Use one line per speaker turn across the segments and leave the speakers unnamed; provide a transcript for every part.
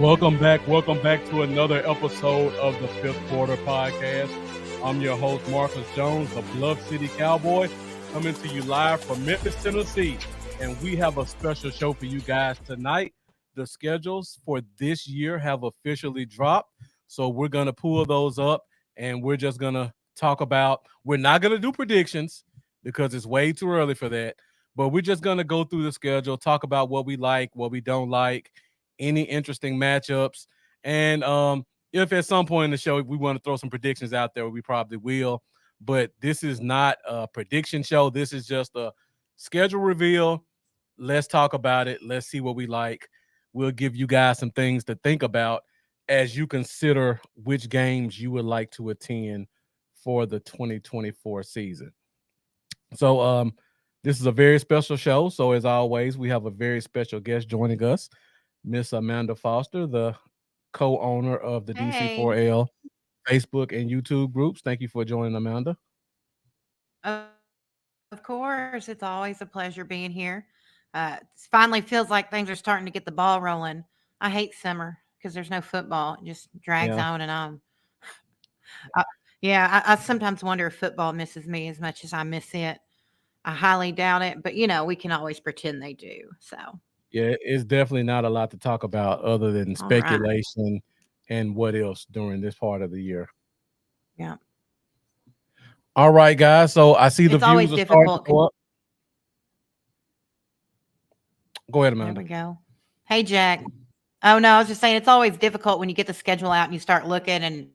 Welcome back to another episode of the Fifth Quarter Podcast. I'm your host, Marcus Jones, the Bluff City Cowboy, coming to you live from Memphis, Tennessee. And we have a special show for you guys tonight. The schedules for this year have officially dropped. So we're going to pull those up and we're just going to talk about, we're not going to do predictions because it's way too early for that. But we're just going to go through the schedule, talk about what we like, what we don't like, any interesting matchups. And if at some point in the show we want to throw some predictions out there, we probably will. But this is not a prediction show. This is just a schedule reveal. Let's talk about it. Let's see what we like. We'll give you guys some things to think about as you consider which games you would like to attend for the 2024 season. So this is a very special show. So as always, we have a very special guest joining us, Miss Amanda Foster, the co-owner of the
Hey.
DC4L Facebook and YouTube groups. Thank you for joining, Amanda.
Of course, it's always a pleasure being here. It finally feels like things are starting to get the ball rolling. I hate summer because there's no football. It just drags
Yeah.
on and on. I, yeah, I sometimes wonder if football misses me as much as I miss it. I highly doubt it, but we can always pretend they do. So,
Yeah, it's definitely not a lot to talk about other than
all right.
speculation and what else during this part of the year.
Yeah.
All right, guys. So I see the
It's always
views are starting to
difficult.
go up. Go ahead,
There
Amanda.
we go. Hey, Jack. Oh, no, I was just saying it's always difficult when you get the schedule out and you start looking and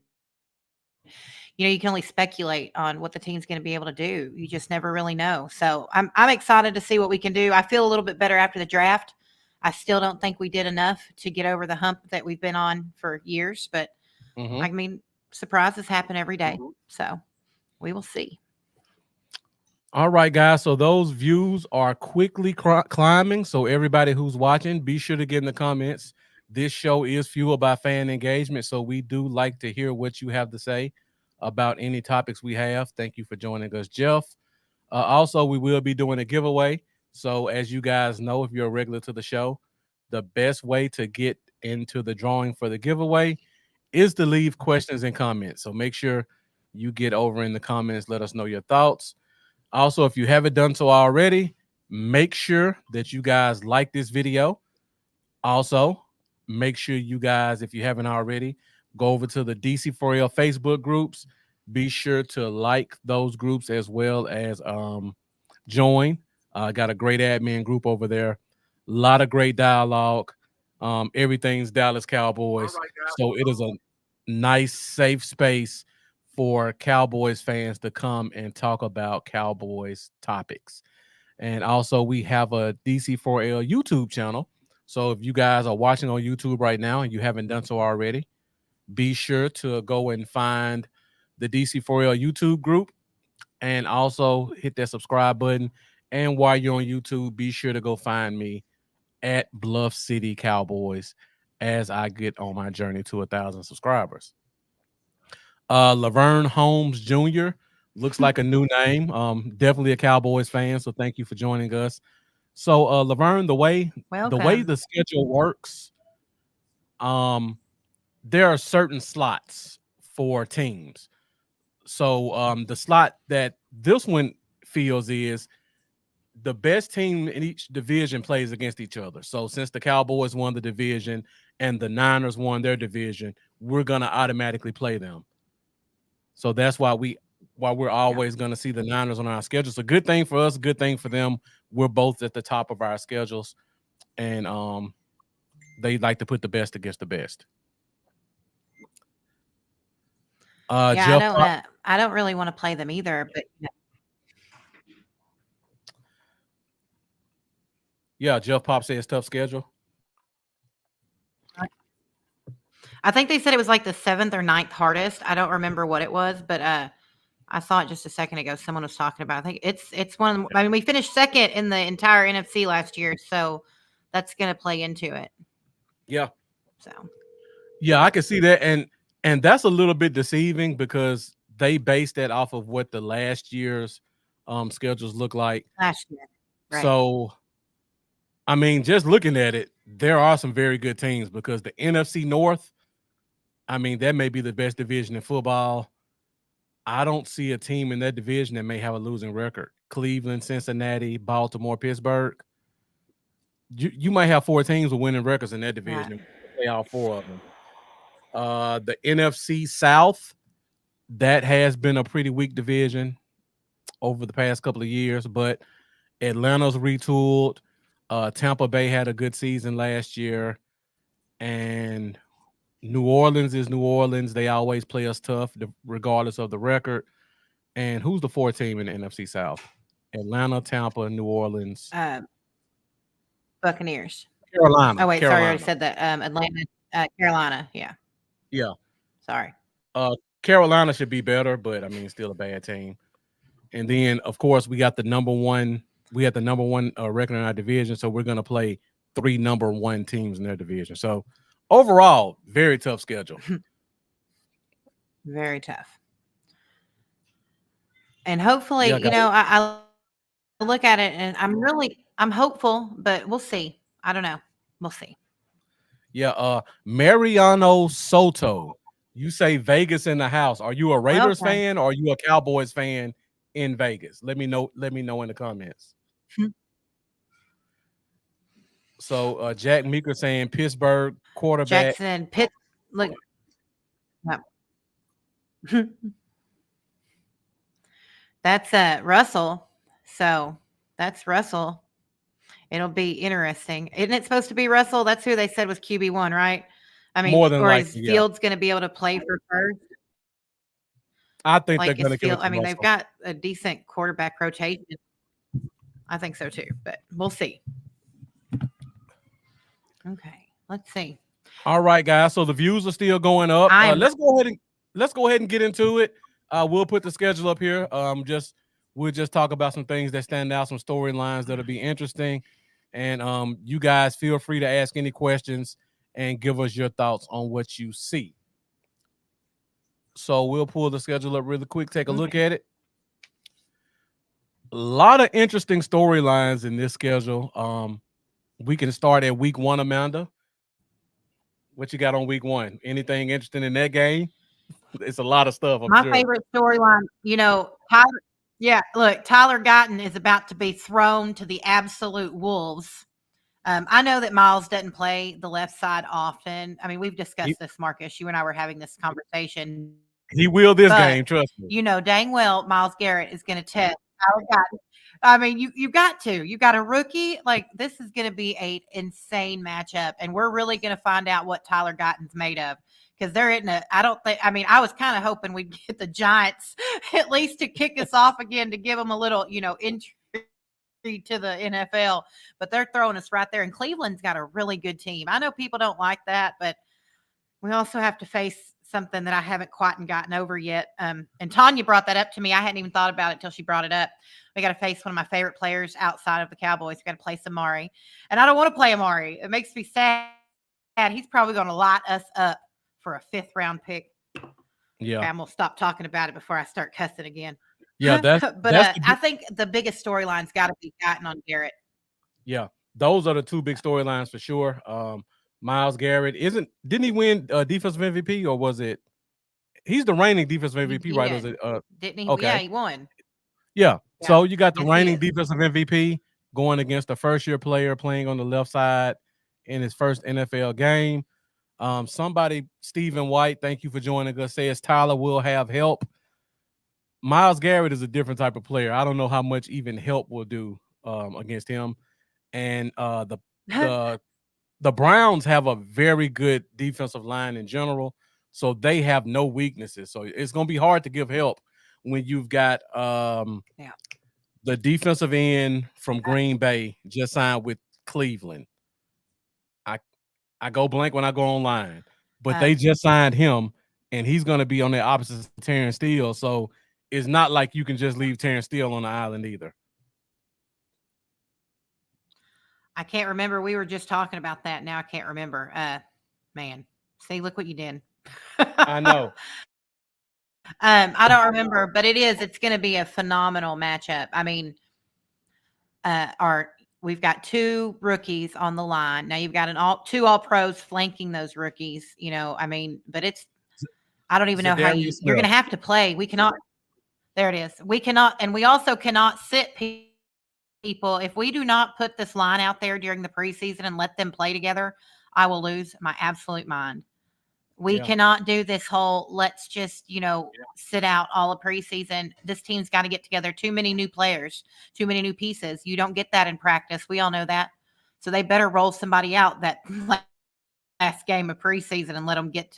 you can only speculate on what the team's going to be able to do. You just never really know. So I'm excited to see what we can do. I feel a little bit better after the draft. I still don't think we did enough to get over the hump that we've been on for years, but
Mm-hmm.
I mean, surprises happen every day. So we will see.
All right, guys. So those views are quickly climbing. So everybody who's watching, be sure to get in the comments. This show is fueled by fan engagement, so we do like to hear what you have to say about any topics we have. Thank you for joining us, Jeff. Also, we will be doing a giveaway. So as you guys know, if you're a regular to the show, the best way to get into the drawing for the giveaway is to leave questions and comments. So make sure you get over in the comments. Let us know your thoughts. Also, if you haven't done so already, make sure that you guys like this video. Also, make sure you guys, if you haven't already, go over to the DC4L Facebook groups. Be sure to like those groups as well as join. Got a great admin group over there. A lot of great dialogue. Everything's Dallas Cowboys. So it is a nice, safe space for Cowboys fans to come and talk about Cowboys topics. And also, we have a DC4L YouTube channel. So if you guys are watching on YouTube right now and you haven't done so already, be sure to go and find the DC4L YouTube group and also hit that subscribe button. And while you're on YouTube, be sure to go find me at Bluff City Cowboys as I get on my journey to 1,000 subscribers. Laverne Holmes Jr. looks like a new name. Definitely a Cowboys fan, so thank you for joining us. So, Laverne, the way
Welcome.
the schedule works, there are certain slots for teams. So, the slot that this one feels is the best team in each division plays against each other. So, since the Cowboys won the division and the Niners won their division, we're gonna automatically play them. So that's why we're
Yeah.
always going to see the Niners on our schedule. It's a good thing for us, good thing for them. We're both at the top of our schedules, and they like to put the best against the best.
Yeah,
Jeff Pop,
I don't really want to play them either, but
yeah, Jeff Pop says tough schedule.
I think they said it was like the 7th or ninth hardest. I don't remember what it was, but I saw it just a second ago. Someone was talking about. I think it's one of the, I mean, we finished second in the entire NFC last year, so that's going to play into it.
Yeah,
So
yeah, I can see that, and that's a little bit deceiving because they based that off of what the last year's schedules look like.
last year, right?
So, I mean, just looking at it, there are some very good teams because the NFC North, I mean, that may be the best division in football. I don't see a team in that division that may have a losing record. Cleveland, Cincinnati, Baltimore, Pittsburgh. You might have 4 teams with winning records in that division.
Right.
Play all 4 of them. The NFC South, that has been a pretty weak division over the past couple of years, but Atlanta's retooled. Tampa Bay had a good season last year, and New Orleans is New Orleans. They always play us tough, regardless of the record. And who's the 4th team in the NFC South? Atlanta, Tampa, New Orleans,
Buccaneers.
Carolina.
Oh wait, sorry, I already
Carolina.
said that. Atlanta, Carolina. Yeah,
Yeah.
sorry.
Carolina should be better, but I mean, still a bad team. And then, of course, we got the number one. We had the number one record in our division, so we're going to play 3 number 1 teams in their division. So, overall, very tough schedule.
Very tough. And hopefully,
Yeah,
you know, I look at it and I'm hopeful, but we'll see. I don't know. We'll see.
yeah. Mariano Soto, you say Vegas in the house. Are you a Raiders
Okay.
fan or are you a Cowboys fan in Vegas? Let me know. Let me know in the comments. So, Jack Meeker saying Pittsburgh quarterback.
Jackson, Pitt. Look. No. That's Russell. So that's Russell. It'll be interesting. Isn't it supposed to be Russell? That's who they said was QB1, right? I mean,
More than
or is
likely, yeah.
Fields going to be able to play for first?
I think they're
Like,
going
is
to give it
Field?
to
I mean,
Russell.
they've got a decent quarterback rotation. I think so too, but we'll see. Okay, let's see.
All right, guys. So the views are still going up. Let's go ahead and get into it. We'll put the schedule up here. We'll just talk about some things that stand out, some storylines that'll be interesting, and you guys feel free to ask any questions and give us your thoughts on what you see. So we'll pull the schedule up really quick. Take a look at it. A lot of interesting storylines in this schedule. We can start at week 1, Amanda. What you got on week 1? Anything interesting in that game? It's a lot of stuff.
My favorite storyline, you know, Tyler. Yeah, look, Tyler Guyton is about to be thrown to the absolute wolves. I know that Miles doesn't play the left side often. I mean, we've discussed this, Marcus. You and I were having this conversation.
He will this game, trust me.
You know dang well Myles Garrett is going to test Tyler Guyton. I mean, you got to. You got a rookie. Like, this is going to be an insane matchup, and we're really going to find out what Tyler Guyton's made of. Because they're in I don't think, I mean, I was kind of hoping we'd get the Giants at least to kick us off again to give them a little, you know, entry to the NFL, but they're throwing us right there. And Cleveland's got a really good team. I know people don't like that, but we also have to face something that I haven't quite gotten over yet. And Tanya brought that up to me. I hadn't even thought about it till she brought it up. We got to face one of my favorite players outside of the Cowboys. We got to play Amari. And I don't want to play Amari. It makes me sad. He's probably going to light us up for a 5th round pick.
Yeah.
Okay, I'm going to stop talking about it before I start cussing again.
Yeah,
I think the biggest storyline's got to be Guyton on Garrett.
Yeah, those are the 2 big storylines for sure. Myles Garrett didn't he win defensive MVP, or was it? He's the reigning defensive MVP, right? Was it?
Didn't he?
Okay.
Yeah, he won.
Yeah. So you got the reigning defensive MVP going against a first-year player playing on the left side in his first NFL game. Somebody, Stephen White, thank you for joining us, says Tyler will have help. Myles Garrett is a different type of player. I don't know how much even help will do against him. And the Browns have a very good defensive line in general, so they have no weaknesses. So it's going to be hard to give help when you've got the defensive end from Green Bay just signed with Cleveland. I go blank when I go online, but they just signed him, and he's going to be on the opposite of Terrence Steele. So it's not like you can just leave Terrence Steele on the island either.
I can't remember. We were just talking about that. Now I can't remember. Man, see, look what you did.
I know.
I don't remember, but it's going to be a phenomenal matchup. I mean, our we've got 2 rookies on the line. Now you've got two all pros flanking those rookies, I mean, but I don't even know how
Zadarius
you're going
Smith.
to have to play. We cannot, there it is. We cannot, and we also cannot sit people. If we do not put this line out there during the preseason and let them play together, I will lose my absolute mind. We
Yeah.
cannot do this whole let's just, sit out all of preseason. This team's got to get together. Too many new players, too many new pieces. You don't get that in practice. We all know that. So they better roll somebody out that last game of preseason and let them get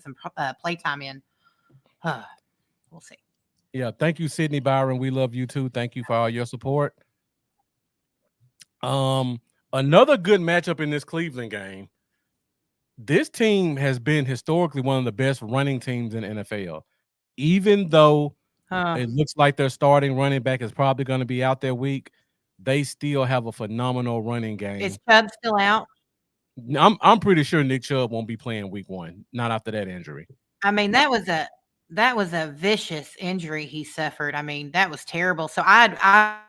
some play time in. We'll see.
Yeah. Thank you, Sydney Byron. We love you too. Thank you for all your support. Another good matchup in this Cleveland game. This team has been historically one of the best running teams in the NFL. Even though it looks like their starting running back is probably going to be out there week, they still have a phenomenal running game.
Is Chubb still out?
I'm pretty sure Nick Chubb won't be playing week 1, not after that injury.
I mean, that was a vicious injury he suffered. I mean, that was terrible. So I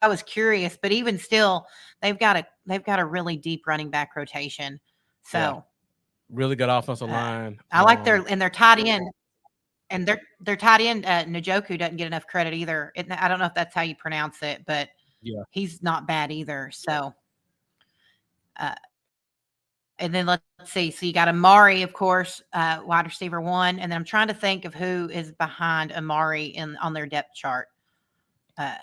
was curious, but even still, they've got a really deep running back rotation. So
yeah. Really good offensive line.
I like their tight end, and their tight end Njoku doesn't get enough credit either. I don't know if that's how you pronounce it, but
yeah,
he's not bad either. So, and then let's see. So you got Amari, of course, wide receiver 1, and then I'm trying to think of who is behind Amari on their depth chart. I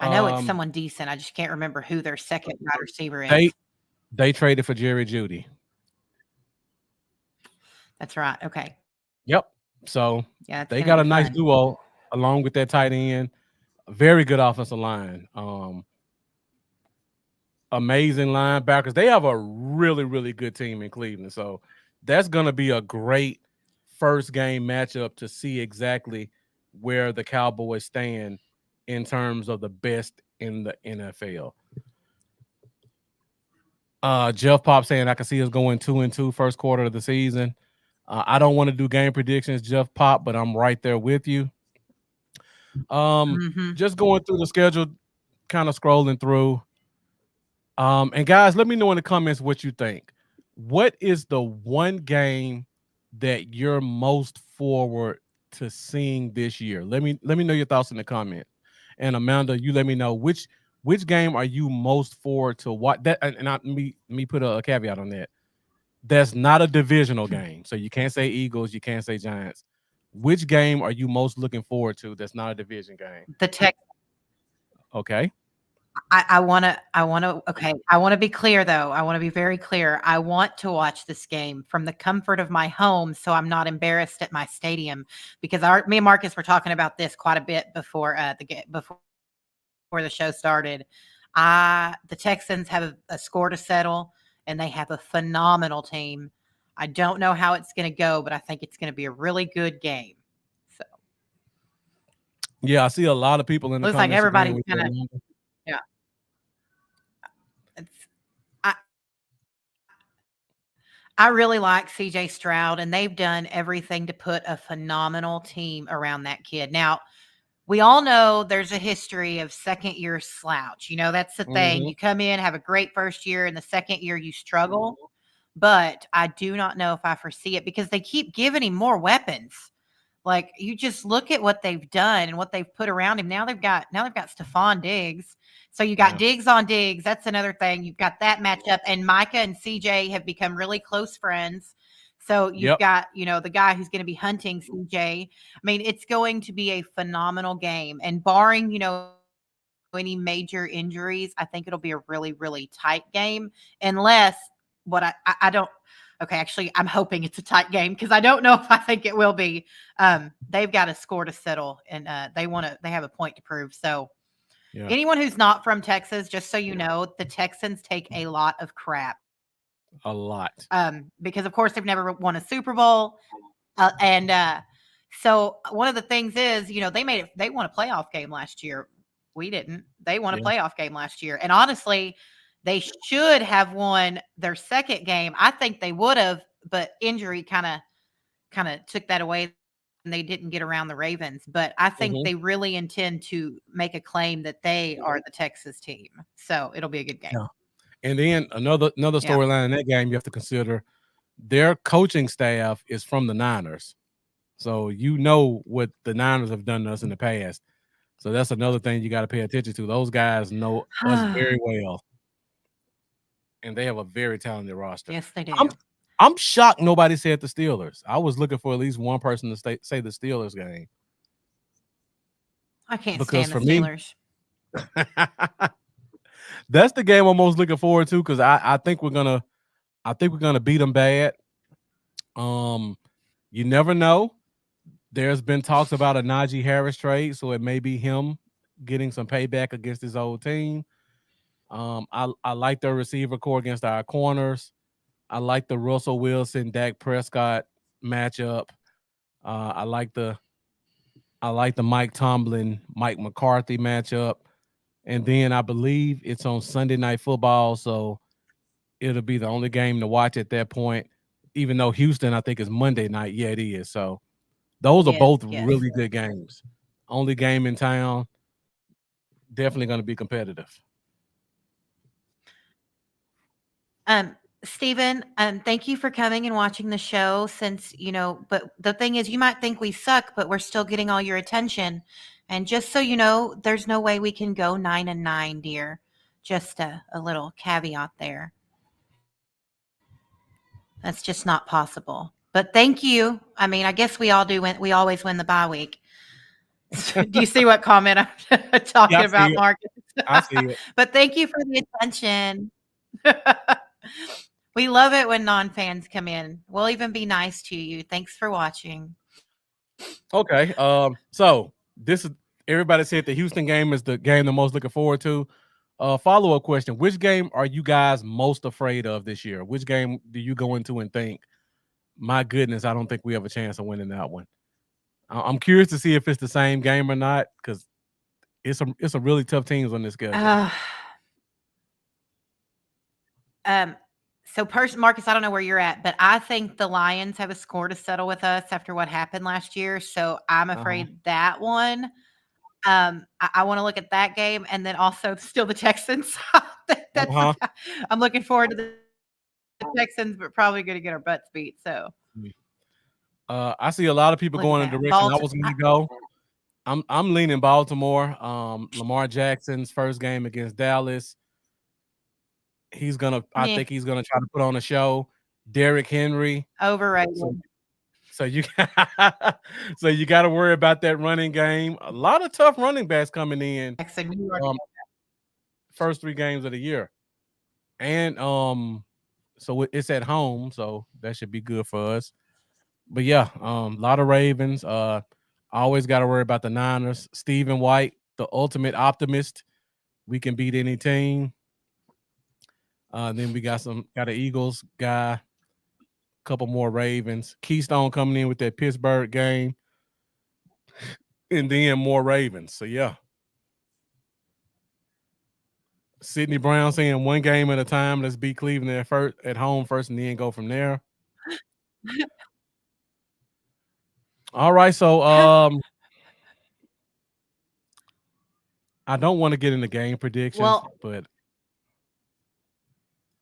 know it's someone decent. I just can't remember who their second wide receiver is.
They traded for Jerry Jeudy.
That's right. Okay.
Yep. So
yeah,
they got a nice duo along with that tight end. Very good offensive line. Amazing linebackers. They have a really, really good team in Cleveland. So that's going to be a great first game matchup to see exactly where the Cowboys stand in terms of the best in the NFL. Jeff Pop saying I can see us going 2-2 first quarter of the season. I don't want to do game predictions, Jeff Pop, but I'm right there with you. Just going through the schedule, kind of scrolling through. And guys, let me know in the comments what you think. What is the one game that you're most forward to seeing this year? Let me know your thoughts in the comment. And Amanda, you let me know which game are you most forward to watch. That and let me put a caveat on that. That's not a divisional game, so you can't say Eagles, you can't say Giants. Which game are you most looking forward to? That's not a division game.
The Texans.
Okay.
I want to be clear though. I want to be very clear. I want to watch this game from the comfort of my home so I'm not embarrassed at my stadium because me and Marcus were talking about this quite a bit before the show started. The Texans have a score to settle and they have a phenomenal team. I don't know how it's going to go, but I think it's going to be a really good game. So
yeah, I see a lot of people in the
looks
comments.
Like everybody's gonna. Yeah. I really like CJ Stroud, and they've done everything to put a phenomenal team around that kid. Now, we all know there's a history of second year slouch. That's the thing. You come in, have a great first year, and the second year you struggle. But I do not know if I foresee it because they keep giving him more weapons. Like you just look at what they've done and what they've put around him. Now they've got Stephon Diggs. So you got Diggs on Diggs. That's another thing. You've got that matchup. And Micah and CJ have become really close friends. So you've got, the guy who's going to be hunting CJ. I mean, it's going to be a phenomenal game. And barring, any major injuries, I think it'll be a really, really tight game. Unless I don't. Okay, actually, I'm hoping it's a tight game because I don't know if I think it will be. They've got a score to settle, and they have a point to prove. So, anyone who's not from Texas, just so you know, the Texans take a lot of crap.
A lot.
Because of course they've never won a Super Bowl, and so one of the things is, they won a playoff game last year. We didn't. They won a playoff game last year, and honestly. They should have won their second game. I think they would have, but injury kind of took that away they didn't get around the Ravens, but I think
Mhm.
they really intend to make a claim that they are the Texas team. So it'll be a good game.
Yeah. And then another
Yeah.
storyline in that game you have to consider, their coaching staff is from the Niners. So you know what the Niners have done to us in the past. So that's another thing you gotta pay attention to. Those guys know us very well, and they have a very talented roster.
Yes, they
I'm
do.
I'm shocked nobody said the Steelers. I was looking for at least one person to say the Steelers game
I can't
because
stand the
for me,
Steelers.
that's the game I'm most looking forward to because I think we're gonna beat them bad. Um, you never know. There's been talks about a Najee Harris trade, so it may be him getting some payback against his old team. I like their receiver core against our corners. I like the Russell Wilson, Dak Prescott matchup. Uh, I like the I like the Mike Tomlin, Mike McCarthy matchup. And then I believe it's on Sunday Night Football, so it'll be the only game to watch at that point. Even though Houston, I think, is Monday night. Yeah, it is. So those are
Yes,
both
yes.
really good games. Only game in town. Definitely going to be competitive.
Stephen, thank you for coming and watching the show since, but the thing is, you might think we suck, but we're still getting all your attention. And just so you know, there's no way we can go 9-9, dear. Just a little caveat there. That's just not possible. But thank you. I mean, I guess we all do win. We always win the bye week. Do you see what comment I'm
Yeah,
talking
I see
about,
it.
Marcus?
I see it.
But thank you for the attention. We love it when non-fans come in. We'll even be nice to you. Thanks for watching.
Okay. So this is everybody said the Houston game is the game they're most looking forward to. Follow-up question: which game are you guys most afraid of this year? Which game do you go into and think, my goodness, I don't think we have a chance of winning that one? I'm curious to see if it's the same game or not because it's some really tough teams on this schedule.
Uh, um, so Marcus, I don't know where you're at, but I think the Lions have a score to settle with us after what happened last year. So I'm
Uh-huh.
afraid that one. I want to look at that game, and then also still the Texans. That's
Uh-huh.
I'm looking forward to the Texans, but probably going to get our butts beat. So
I see a lot of people
look at
going in the
that.
direction I was going to go. I'm leaning Baltimore. Lamar Jackson's first game against Dallas. I
Yeah,
think he's gonna try to put on a show. Derrick Henry.
overrated.
So, so you so you got to worry about that running game. A lot of tough running backs coming in.
So New York.
Um, first 3 games of the year, and so it's at home, so that should be good for us. But yeah, a lot of Ravens. Always got to worry about the Niners. Stephen White, the ultimate optimist. We can beat any team. Then we got an Eagles guy, couple more Ravens. Keystone coming in with that Pittsburgh game, and then more Ravens. So yeah, Sidney Brown saying one game at a time. Let's beat Cleveland at home first, and then go from there. All right, so I don't want to get into game predictions,
Well,
but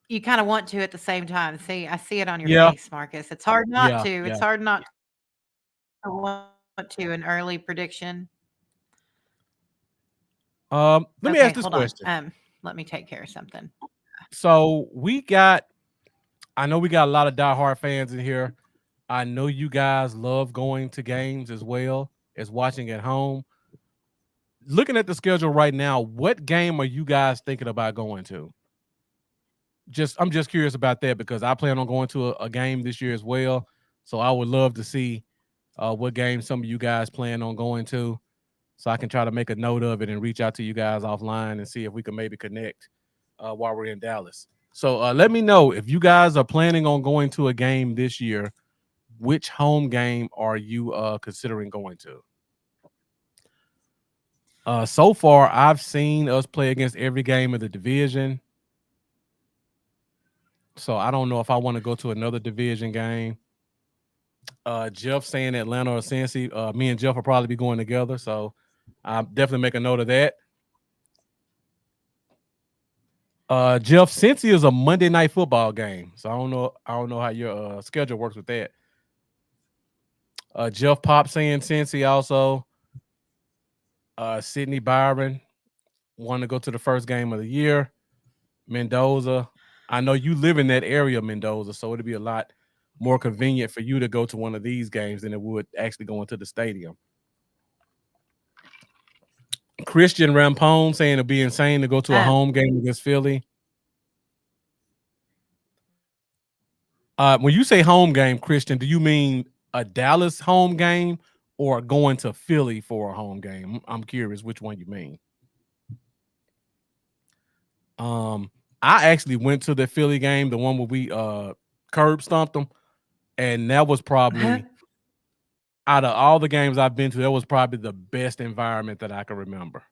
you kind of want to at the same time. See, I see it on your
yeah,
face, Marcus. It's hard not
yeah,
to.
yeah.
It's hard not to want to an early prediction.
Let me
Okay,
ask this
hold on.
question.
Let me take care of something.
So I know we got a lot of diehard fans in here. I know you guys love going to games as well as watching at home. Looking at the schedule right now, what game are you guys thinking about going to? I'm just curious about that because I plan on going to a game this year as well. So I would love to see what game some of you guys plan on going to, so I can try to make a note of it and reach out to you guys offline and see if we can maybe connect while we're in Dallas. So let me know if you guys are planning on going to a game this year. Which home game are you considering going to? So far, I've seen us play against every game of the division. So I don't know if I want to go to another division game. Jeff saying Atlanta or Cincy. Me and Jeff will probably be going together, so I'll definitely make a note of that. Jeff, Cincy is a Monday night football game, so I don't know. I don't know how your schedule works with that. Jeff Pop saying Cincy also. Sydney Byron wanting to go to the first game of the year. Mendoza, I know you live in that area, Mendoza, so it'd be a lot more convenient for you to go to one of these games than it would actually going to the stadium. Christian Rampone saying it'd be insane to go to a home game against Philly. When you say home game, Christian, do you mean a Dallas home game or going to Philly for a home game? I'm curious which one you mean. I actually went to the Philly game, the one where we curb stomped them, and that was probably out of all the games I've been to, that was probably the best environment that I can remember.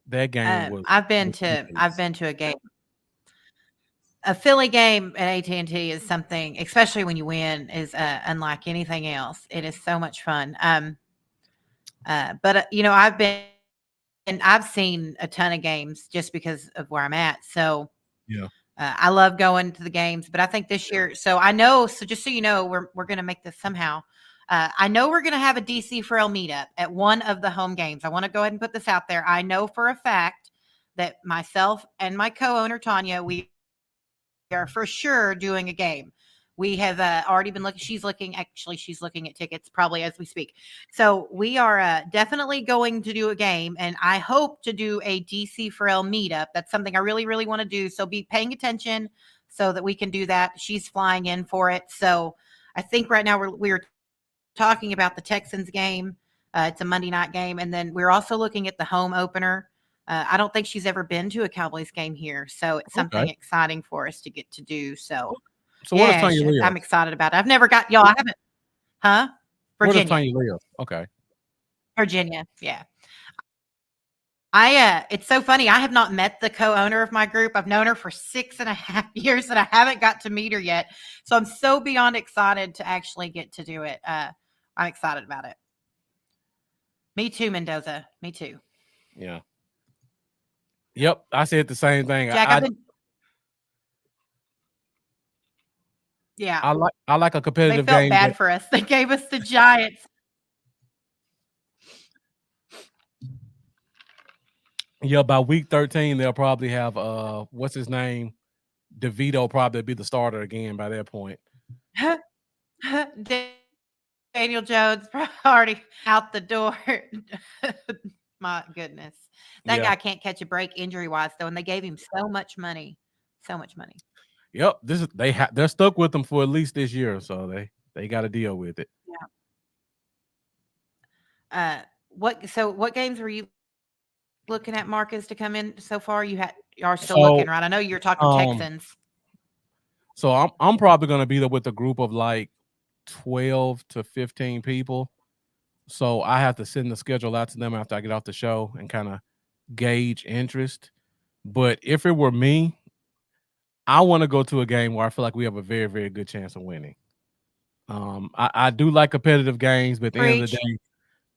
That game was.
I've been to a game. A Philly game at AT&T is something, especially when you win, is unlike anything else. It is so much fun. But I've seen a ton of games just because of where I'm at. So
yeah,
I love going to the games. But I think this year, so I know. So just so you know, we're going to make this somehow. I know we're going to have a DC for L meetup at one of the home games. I want to go ahead and put this out there. I know for a fact that myself and my co-owner Tanya, we are for sure doing a game. We have already been looking. She's looking at tickets probably as we speak. So we are definitely going to do a game, and I hope to do a DC for L meetup. That's something I really, really want to do. So be paying attention so that we can do that. She's flying in for it. So I think right now we're talking about the Texans game. It's a Monday night game, and then we're also looking at the home opener. I don't think she's ever been to a Cowboys game here, so it's something exciting for us to get to do. So
where does Tanya live?
I'm excited about it. I've never got y'all. I haven't, huh? Virginia.
Where does Tanya live? Okay,
Virginia. Yeah. It's so funny. I have not met the co-owner of my group. I've known her for 6.5 years, and I haven't got to meet her yet. So I'm so beyond excited to actually get to do it. I'm excited about it. Me too, Mendoza. Me too.
Yeah. Yep, I said the same thing.
Jack,
I like a competitive
game. They felt
game.
Bad for us. They gave us the Giants.
Yeah, by week 13, they'll probably have what's his name? DeVito probably be the starter again by that point.
Daniel Jones already out the door. My goodness. That guy can't catch a break injury-wise, though, and they gave him so much money. So much money.
Yep, they're stuck with them for at least this year, so they got to deal with it.
Yeah. What games were you looking at, Marcus, to come in so far? You are still looking, right? I know you're talking Texans.
So I'm probably going to be there with a group of like 12 to 15 people. So I have to send the schedule out to them after I get off the show and kind of gauge interest. But if it were me, I want to go to a game where I feel like we have a very, very good chance of winning. I do like competitive games, but at the end of the day,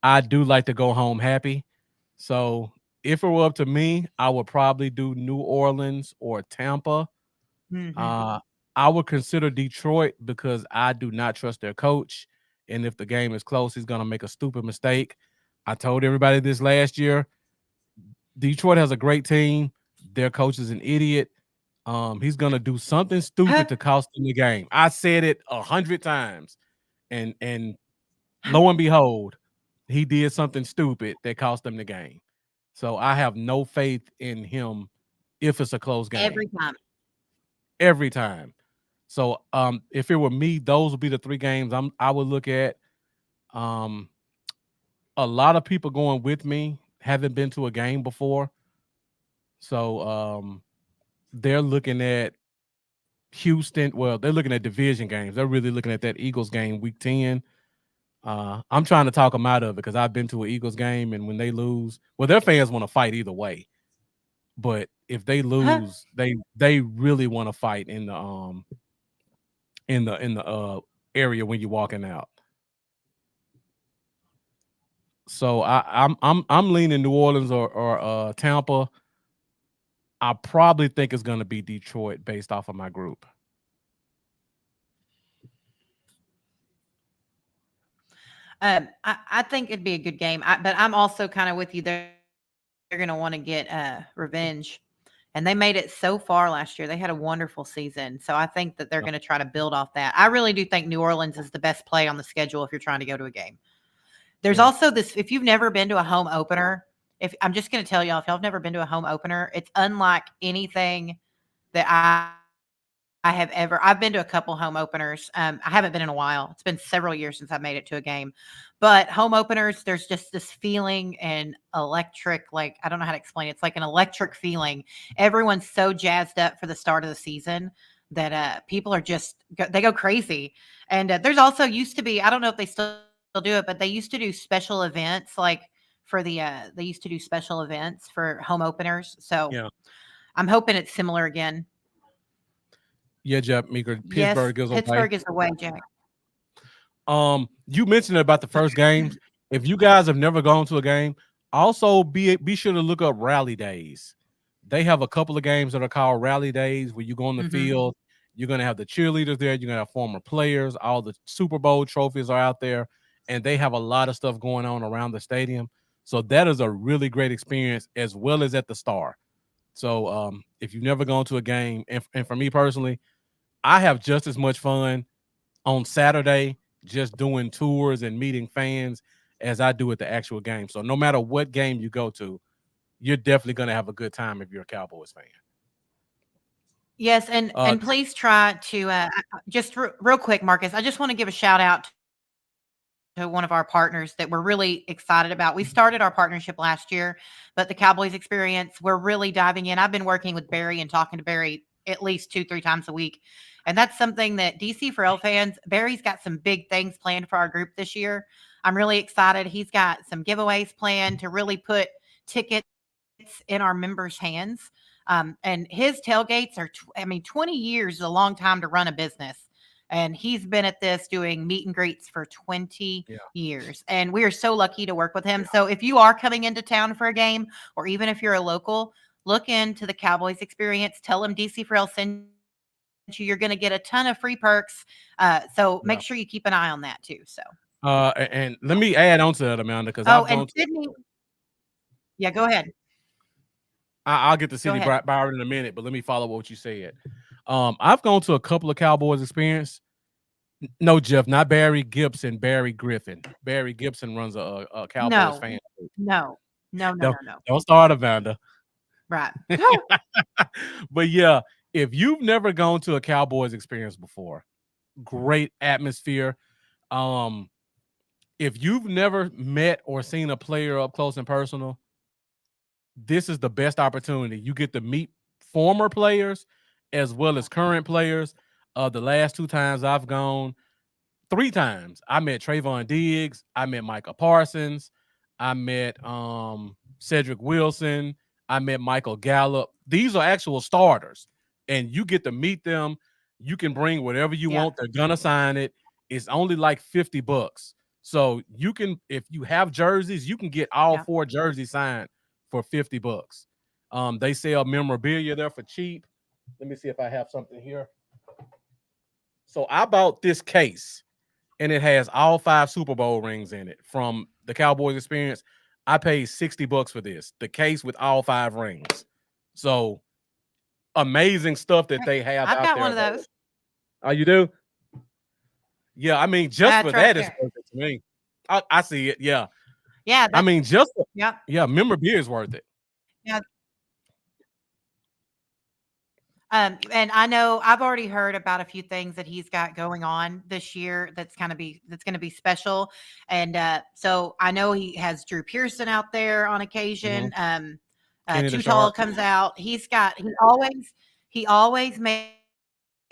I do like to go home happy. So if it were up to me, I would probably do New Orleans or Tampa.
Mm-hmm.
I would consider Detroit because I do not trust their coach. And if the game is close, he's going to make a stupid mistake. I told everybody this last year. Detroit has a great team. Their coach is an idiot. He's going to do something stupid to cost them the game. I said it 100 times. And lo and behold, he did something stupid that cost them the game. So I have no faith in him if it's a close game. Every time. So if it were me, those would be the 3 games I would look at. A lot of people going with me haven't been to a game before. So they're looking at Houston. Well, they're looking at division games. They're really looking at that Eagles game week 10. I'm trying to talk them out of it because I've been to an Eagles game, and when they lose, well, their fans want to fight either way. But if they lose, they really want to fight in the area when you're walking out. So I'm leaning New Orleans or Tampa. I probably think it's going to be Detroit based off of my group.
I think it'd be a good game, but I'm also kind of with you. They're going to want to get revenge. And they made it so far last year. They had a wonderful season. So I think that they're
Yeah.
going to try to build off that. I really do think New Orleans is the best play on the schedule if you're trying to go to a game. There's
Yeah.
also this, if you've never been to a home opener, if I'm just going to tell y'all, if y'all have never been to a home opener, it's unlike anything that I have ever. I've been to a couple home openers. I haven't been in a while. It's been several years since I made it to a game. But home openers, there's just this feeling and electric, like I don't know how to explain it. It's like an electric feeling. Everyone's so jazzed up for the start of the season that people are just they go crazy. And there's also used to be, I don't know if they still do it, but they used to do special events like for they used to do special events for home openers. So
Yeah.
I'm hoping it's similar again.
Yeah, Jeff Meeker.
Yes,
Pittsburgh is away.
Pittsburgh is away, Jack.
You mentioned about the first games. If you guys have never gone to a game, also be sure to look up rally days. They have a couple of games that are called rally days where you go on the
Mhm.
field. You're gonna have the cheerleaders there. You're gonna have former players. All the Super Bowl trophies are out there, and they have a lot of stuff going on around the stadium. So that is a really great experience, as well as at the Star. So if you've never gone to a game, and for me personally, I have just as much fun on Saturday just doing tours and meeting fans as I do at the actual game. So no matter what game you go to, you're definitely going to have a good time if you're a Cowboys fan.
Yes, and please try to just real quick, Marcus. I just want to give a shout out to one of our partners that we're really excited about. We started our partnership last year, but the Cowboys experience, we're really diving in. I've been working with Barry and talking to Barry at least 2-3 times a week. And that's something that DC for L fans, Barry's got some big things planned for our group this year. I'm really excited. He's got some giveaways planned to really put tickets in our members' hands. And his tailgates are, 20 years is a long time to run a business. And he's been at this doing meet and greets for 20
Yeah.
years. And we are so lucky to work with him. So if you are coming into town for a game, or even if you're a local, look into the Cowboys experience. Tell them DC for L sent you. You're going to get a ton of free perks. So
Yeah.
make sure you keep an eye on that too. So,
And let me add on to that, Amanda, because
oh,
I've
and
gone to.
Sydney, yeah, go ahead.
I'll get to
Go
City
ahead.
Byron in a minute, but let me follow what you said. I've gone to a couple of Cowboys experience. No, Jeff, not Barry Gibson, Barry Griffin. Barry Gibson runs a Cowboys
No,
fan group.
no, no, no,
Don't,
no, no.
don't start, Amanda.
Right.
But yeah, if you've never gone to a Cowboys experience before, great atmosphere. Um, if you've never met or seen a player up close and personal, this is the best opportunity. You get to meet former players as well as current players. The last 2 times I've gone, 3 times, I met Trayvon Diggs, I met Micah Parsons, I met Cedric Wilson, I met Michael Gallup. These are actual starters, and you get to meet them. You can bring whatever you
Yeah.
want. They're gonna sign it. It's only like $50. So you can, if you have jerseys, you can get all
Yeah.
4 jerseys signed for $50. They sell memorabilia there for cheap. Let me see if I have something here. So I bought this case, and it has all 5 Super Bowl rings in it from the Cowboys experience. I paid $60 for this, the case with all 5 rings. So amazing stuff that
Right.
they have
I've
out
got
there
one of
available.
those.
Oh, you do? Yeah, I mean, just for
That's right
that, it's
there.
worth it to me. I see it. Yeah,
Yeah.
I mean, just
Yeah.
yeah, memorabilia is worth it.
Yeah. And I know I've already heard about a few things that he's got going on this year that's going to be special. And so I know he has Drew Pearson out there on occasion.
Mhm. Kenny the
Too Tall
Shark.
comes out. He always makes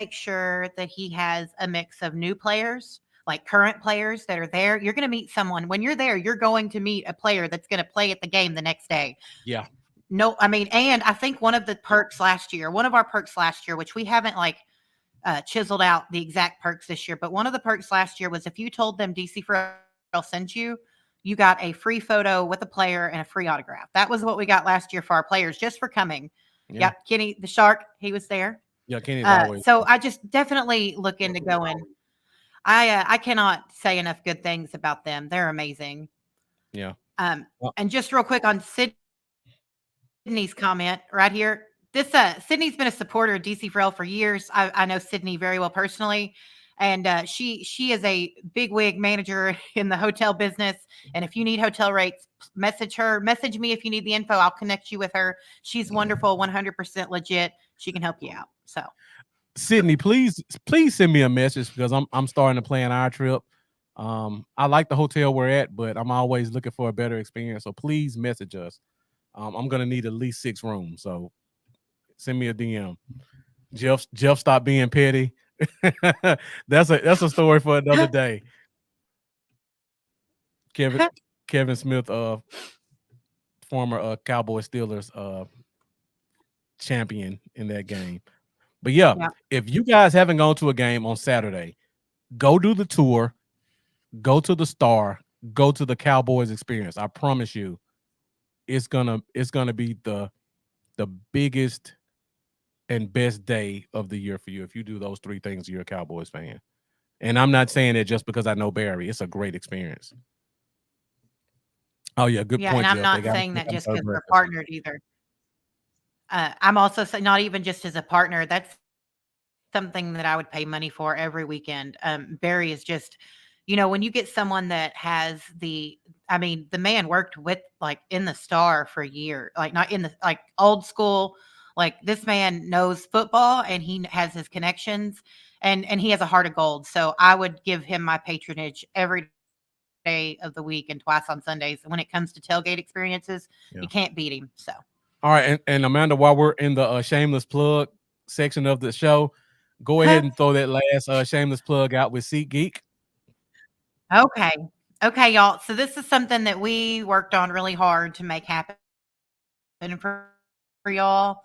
sure that he has a mix of new players, like current players that are there. You're going to meet someone when you're there. You're going to meet a player that's going to play at the game the next day.
Yeah,
No, I mean, and I think one of our perks last year, which we haven't like chiseled out the exact perks this year. But one of the perks last year was if you told them DC Farrell sent you, you got a free photo with a player and a free autograph. That was what we got last year for our players just for coming.
Yeah.
Yep, Kenny the Shark, he was there.
Yeah, Kenny's always
So I just definitely look into going. I cannot say enough good things about them. They're amazing.
yeah.
Um,
Well,
and just real quick on Sydney's comment right here. This Sydney's been a supporter of DC Farrell for years. I know Sydney very well personally, and she is a big wig manager in the hotel business. And if you need hotel rates, message her. Message me if you need the info. I'll connect you with her. She's wonderful, 100% legit. She can help you out. So
Sydney, please send me a message because I'm starting to plan our trip. I like the hotel we're at, but I'm always looking for a better experience. So please message us. I'm gonna need at least 6 rooms. So send me a DM. Jeff stopped being petty. That's a story for another day. Kevin Kevin Smith, former Cowboys Steelers champion in that game. But yeah,
yeah,
if you guys haven't gone to a game on Saturday, go do the tour, go to the Star, go to the Cowboys experience. I promise you, it's gonna be the biggest and best day of the year for you if you do those 3 things. You're a Cowboys fan, and I'm not saying it just because I know Barry. It's a great experience. Oh yeah, good
yeah. And
point,
I'm
Jeff. They
not
got
saying that
to
just
serve
because we're
breakfast.
partnered either. I'm also saying not even just as a partner. That's something that I would pay money for every weekend. Barry is just, when you get someone that has the man worked with like in the Star for a year, like not in the like old school. Like this man knows football and he has his connections and he has a heart of gold. So I would give him my patronage every day of the week and twice on Sundays. When it comes to tailgate experiences,
Yeah.
you can't beat him. So.
All right, and Amanda, while we're in the shameless plug section of the show, go ahead and throw that last shameless plug out with SeatGeek.
Okay. Okay, y'all. So this is something that we worked on really hard to make happen for y'all.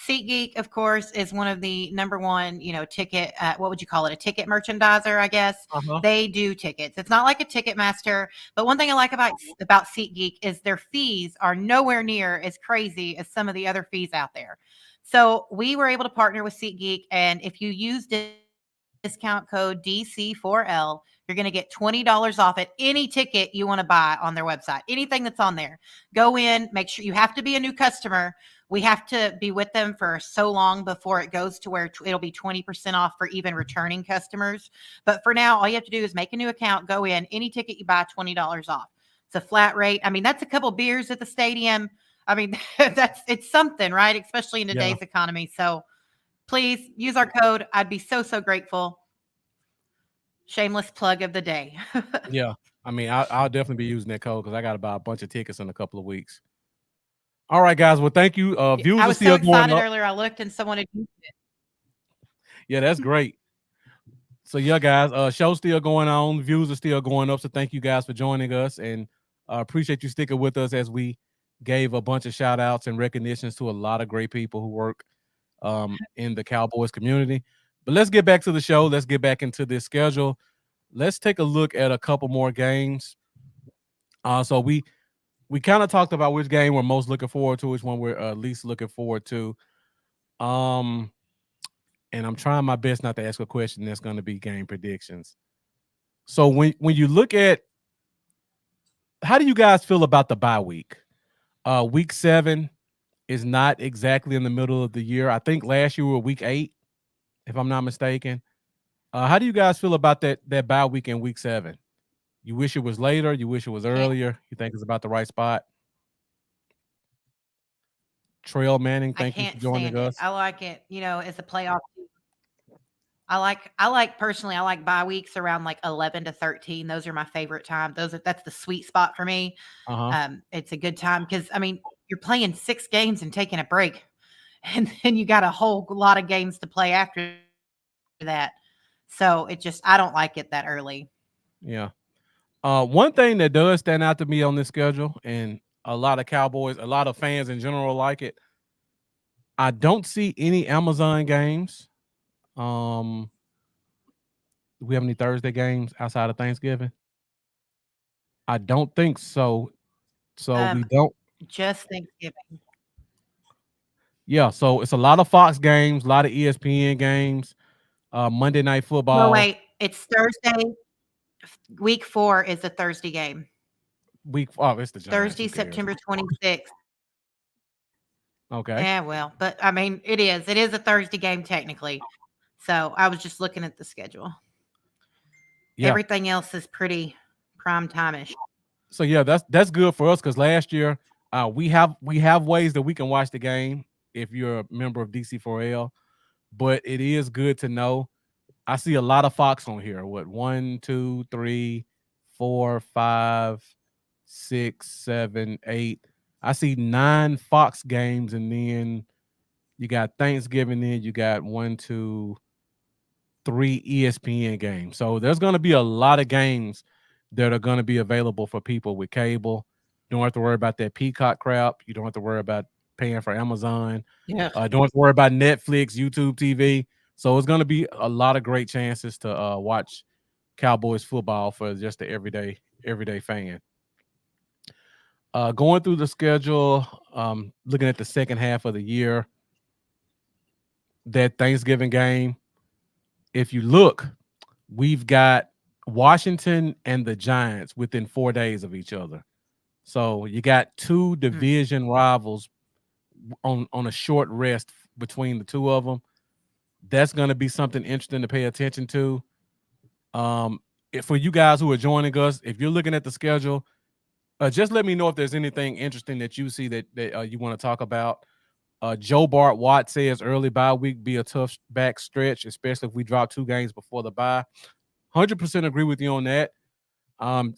SeatGeek, of course, is one of the number one, ticket. What would you call it? A ticket merchandiser, I guess.
Uh-huh.
They do tickets. It's not like a Ticketmaster, but one thing I like about SeatGeek is their fees are nowhere near as crazy as some of the other fees out there. So we were able to partner with SeatGeek, and if you use discount code DC4L, you're going to get $20 off at any ticket you want to buy on their website. Anything that's on there. Go in, make sure you have to be a new customer. We have to be with them for so long before it goes to where it'll be 20% off for even returning customers. But for now, all you have to do is make a new account, go in, any ticket you buy, $20 off. It's a flat rate. I mean, that's a couple beers at the stadium. I mean, it's something, right? Especially in
Yeah.
today's economy. So please use our code. I'd be so, so grateful. Shameless plug of the day.
Yeah. I mean, I'll definitely be using that code because I got to buy a bunch of tickets in a couple of weeks. All right, guys. Well, thank you. Views
I
are
was so
still going
excited
up.
earlier. I looked and someone had used it.
Yeah, that's great. So yeah, guys, show's still going on. Views are still going up. So thank you guys for joining us, and appreciate you sticking with us as we gave a bunch of shout outs and recognitions to a lot of great people who work in the Cowboys community. But let's get back to the show. Let's get back into this schedule. Let's take a look at a couple more games. So we kind of talked about which game we're most looking forward to, which one we're least looking forward to. And I'm trying my best not to ask a question that's going to be game predictions. So when you look at, how do you guys feel about the bye week? Week 7 is not exactly in the middle of the year. I think last year we were week 8, if I'm not mistaken. How do you guys feel about that bye week in week 7? You wish it was later? You wish it was
Can't,
earlier? You think it's about the right spot? Trail Manning,
I
thank you for
can't
joining
stand it.
us.
I like it, as a playoff. I like personally, I like bye weeks around like 11 to 13. Those are my favorite time. That's the sweet spot for me.
Uh-huh.
It's a good time because I mean, you're playing 6 games and taking a break, and then you got a whole lot of games to play after that. So I don't like it that early.
Yeah. One thing that does stand out to me on this schedule, and a lot of fans in general like it. I don't see any Amazon games. Um, do we have any Thursday games outside of Thanksgiving? I don't think so. So we
Um,
don't.
just Thanksgiving.
Yeah. So it's a lot of Fox games, a lot of ESPN games. Monday Night
No,
Football.
wait, it's Thursday. Week 4 is a Thursday game.
Week. Oh, it's the Giants.
Thursday,
Who cares?
September 26th.
Okay.
Yeah, well, but I mean, it is. It is a Thursday game technically. So I was just looking at the schedule.
Yeah.
Everything else is pretty prime time-ish.
So yeah, that's good for us because last year we have ways that we can watch the game if you're a member of DC4L, but it is good to know. I see a lot of Fox on here. What, one, two, three, four, five, six, seven, eight. I see 9 Fox games, and then you got Thanksgiving. Then you got 1, 2, 3 ESPN games. So there's going to be a lot of games that are going to be available for people with cable. Don't have to worry about that Peacock crap. You don't have to worry about paying for Amazon.
Yeah.
Don't have to worry about Netflix, YouTube TV. So it's going to be a lot of great chances to watch Cowboys football for just the everyday fan. Going through the schedule, looking at the second half of the year, that Thanksgiving game. If you look, we've got Washington and the Giants within 4 days of each other. So you got 2 division rivals on a short rest between the 2 of them. That's going to be something interesting to pay attention to. For you guys who are joining us, if you're looking at the schedule, just let me know if there's anything interesting that you see that you want to talk about. Joe Bart Watt says early bye week be a tough back stretch, especially if we drop 2 games before the bye. 100% agree with you on that. Um,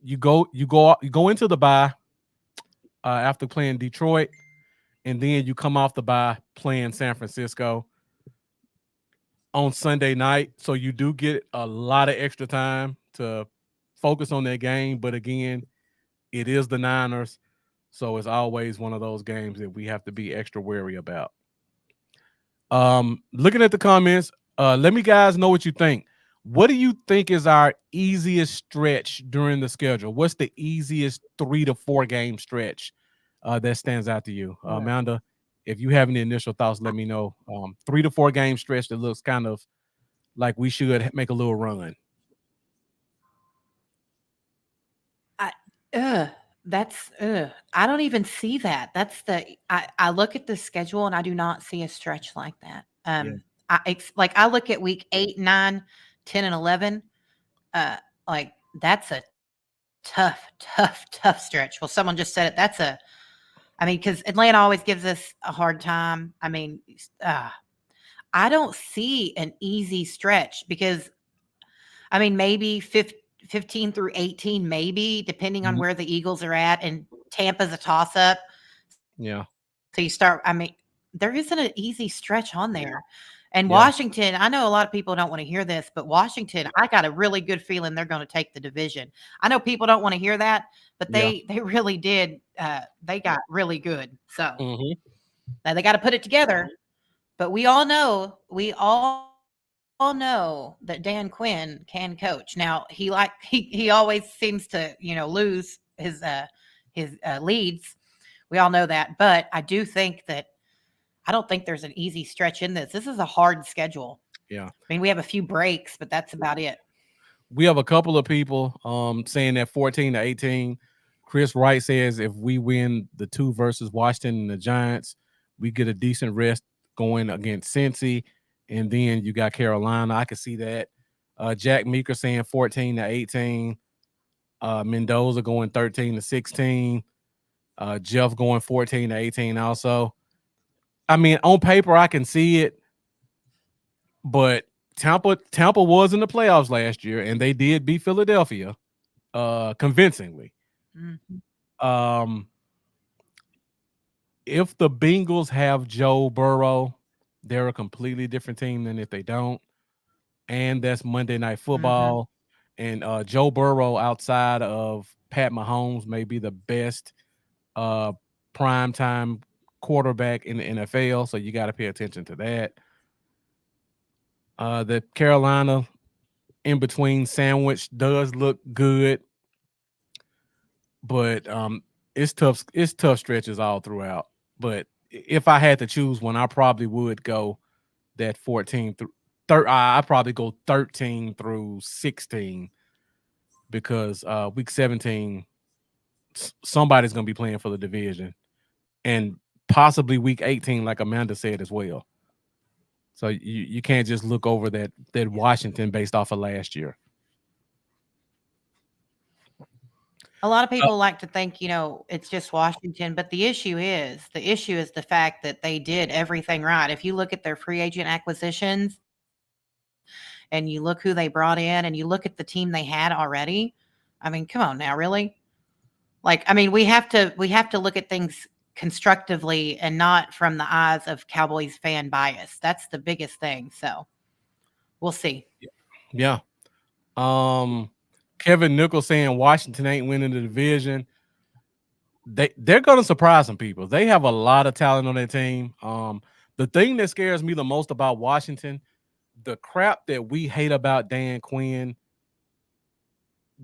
you go into the bye after playing Detroit, and then you come off the bye playing San Francisco on Sunday night. So you do get a lot of extra time to focus on that game. But again, it is the Niners, so it's always one of those games that we have to be extra wary about. Looking at the comments, let me guys know what you think. What do you think is our easiest stretch during the schedule? What's the easiest 3 to 4 game stretch that stands out to you? Amanda, if you have any initial thoughts, let me know. 3 to 4 game stretch that looks kind of like we should make a little run.
I that's I don't even see that. That's the I look at the schedule and I do not see a stretch like that.
Yeah.
I look at week 8, 9, 10, and 11. Uh, like that's a tough stretch. Well, someone just said it. I mean, because Atlanta always gives us a hard time. I mean, I don't see an easy stretch because I mean, maybe 15 through 18, maybe, depending on
Mhm.
where the Eagles are at, and Tampa's a toss-up.
Yeah.
So you start I mean, there isn't an easy stretch on there. And
Yeah.
Washington, I know a lot of people don't wanna hear this, but Washington, I got a really good feeling they're gonna take the division. I know people don't wanna hear that, but
Yeah.
they really did, they got really good. So,
Hmm.
now they gotta put it together, but we all know that Dan Quinn can coach. Now he always seems to lose his leads. We all know that, but I don't think there's an easy stretch in this. This is a hard schedule.
Yeah.
I mean, we have a few breaks, but that's about it.
We have a couple of people saying that 14 to 18. Chris Wright says if we win the 2 versus Washington and the Giants, we get a decent rest going against Cincy, and then you got Carolina. I can see that. Jack Meeker saying 14 to 18. Mendoza going 13 to 16. Jeff going 14 to 18 also. I mean, on paper, I can see it, but Tampa was in the playoffs last year, and they did beat Philadelphia convincingly.
Mhm.
Um, if the Bengals have Joe Burrow, they're a completely different team than if they don't. And that's Monday Night
Mhm.
Football. And Joe Burrow, outside of Pat Mahomes, may be the best uh, primetime quarterback in the NFL. So you got to pay attention to that. The Carolina in between sandwich does look good, but it's tough. It's tough stretches all throughout. But if I had to choose one, I probably would go that 14 through I probably go 13 through 16 because week 17 somebody's going to be playing for the division, and possibly week 18 like Amanda said as well. So you can't just look over that Washington based off of last year.
A lot of people like to think, it's just Washington, but the issue is the fact that they did everything right. If you look at their free agent acquisitions and you look who they brought in and you look at the team they had already, I mean, come on now, really? Like, I mean, we have to look at things constructively and not from the eyes of Cowboys fan bias. That's the biggest thing. So we'll see.
Yeah. Kevin Nichols saying Washington ain't winning the division. They're going to surprise some people. They have a lot of talent on their team. The thing that scares me the most about Washington, the crap that we hate about Dan Quinn,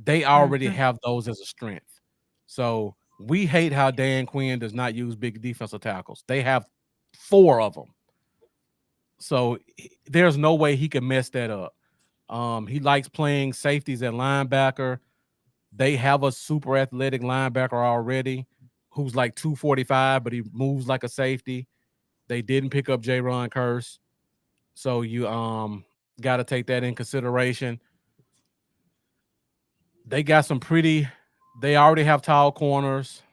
they already have those as a strength. So we hate how Dan Quinn does not use big defensive tackles. They have 4 of them. So there's no way he can mess that up. He likes playing safeties at linebacker. They have a super athletic linebacker already who's like 245, but he moves like a safety. They didn't pick up J-Ron Curse. So you got to take that in consideration. They got they already have tall corners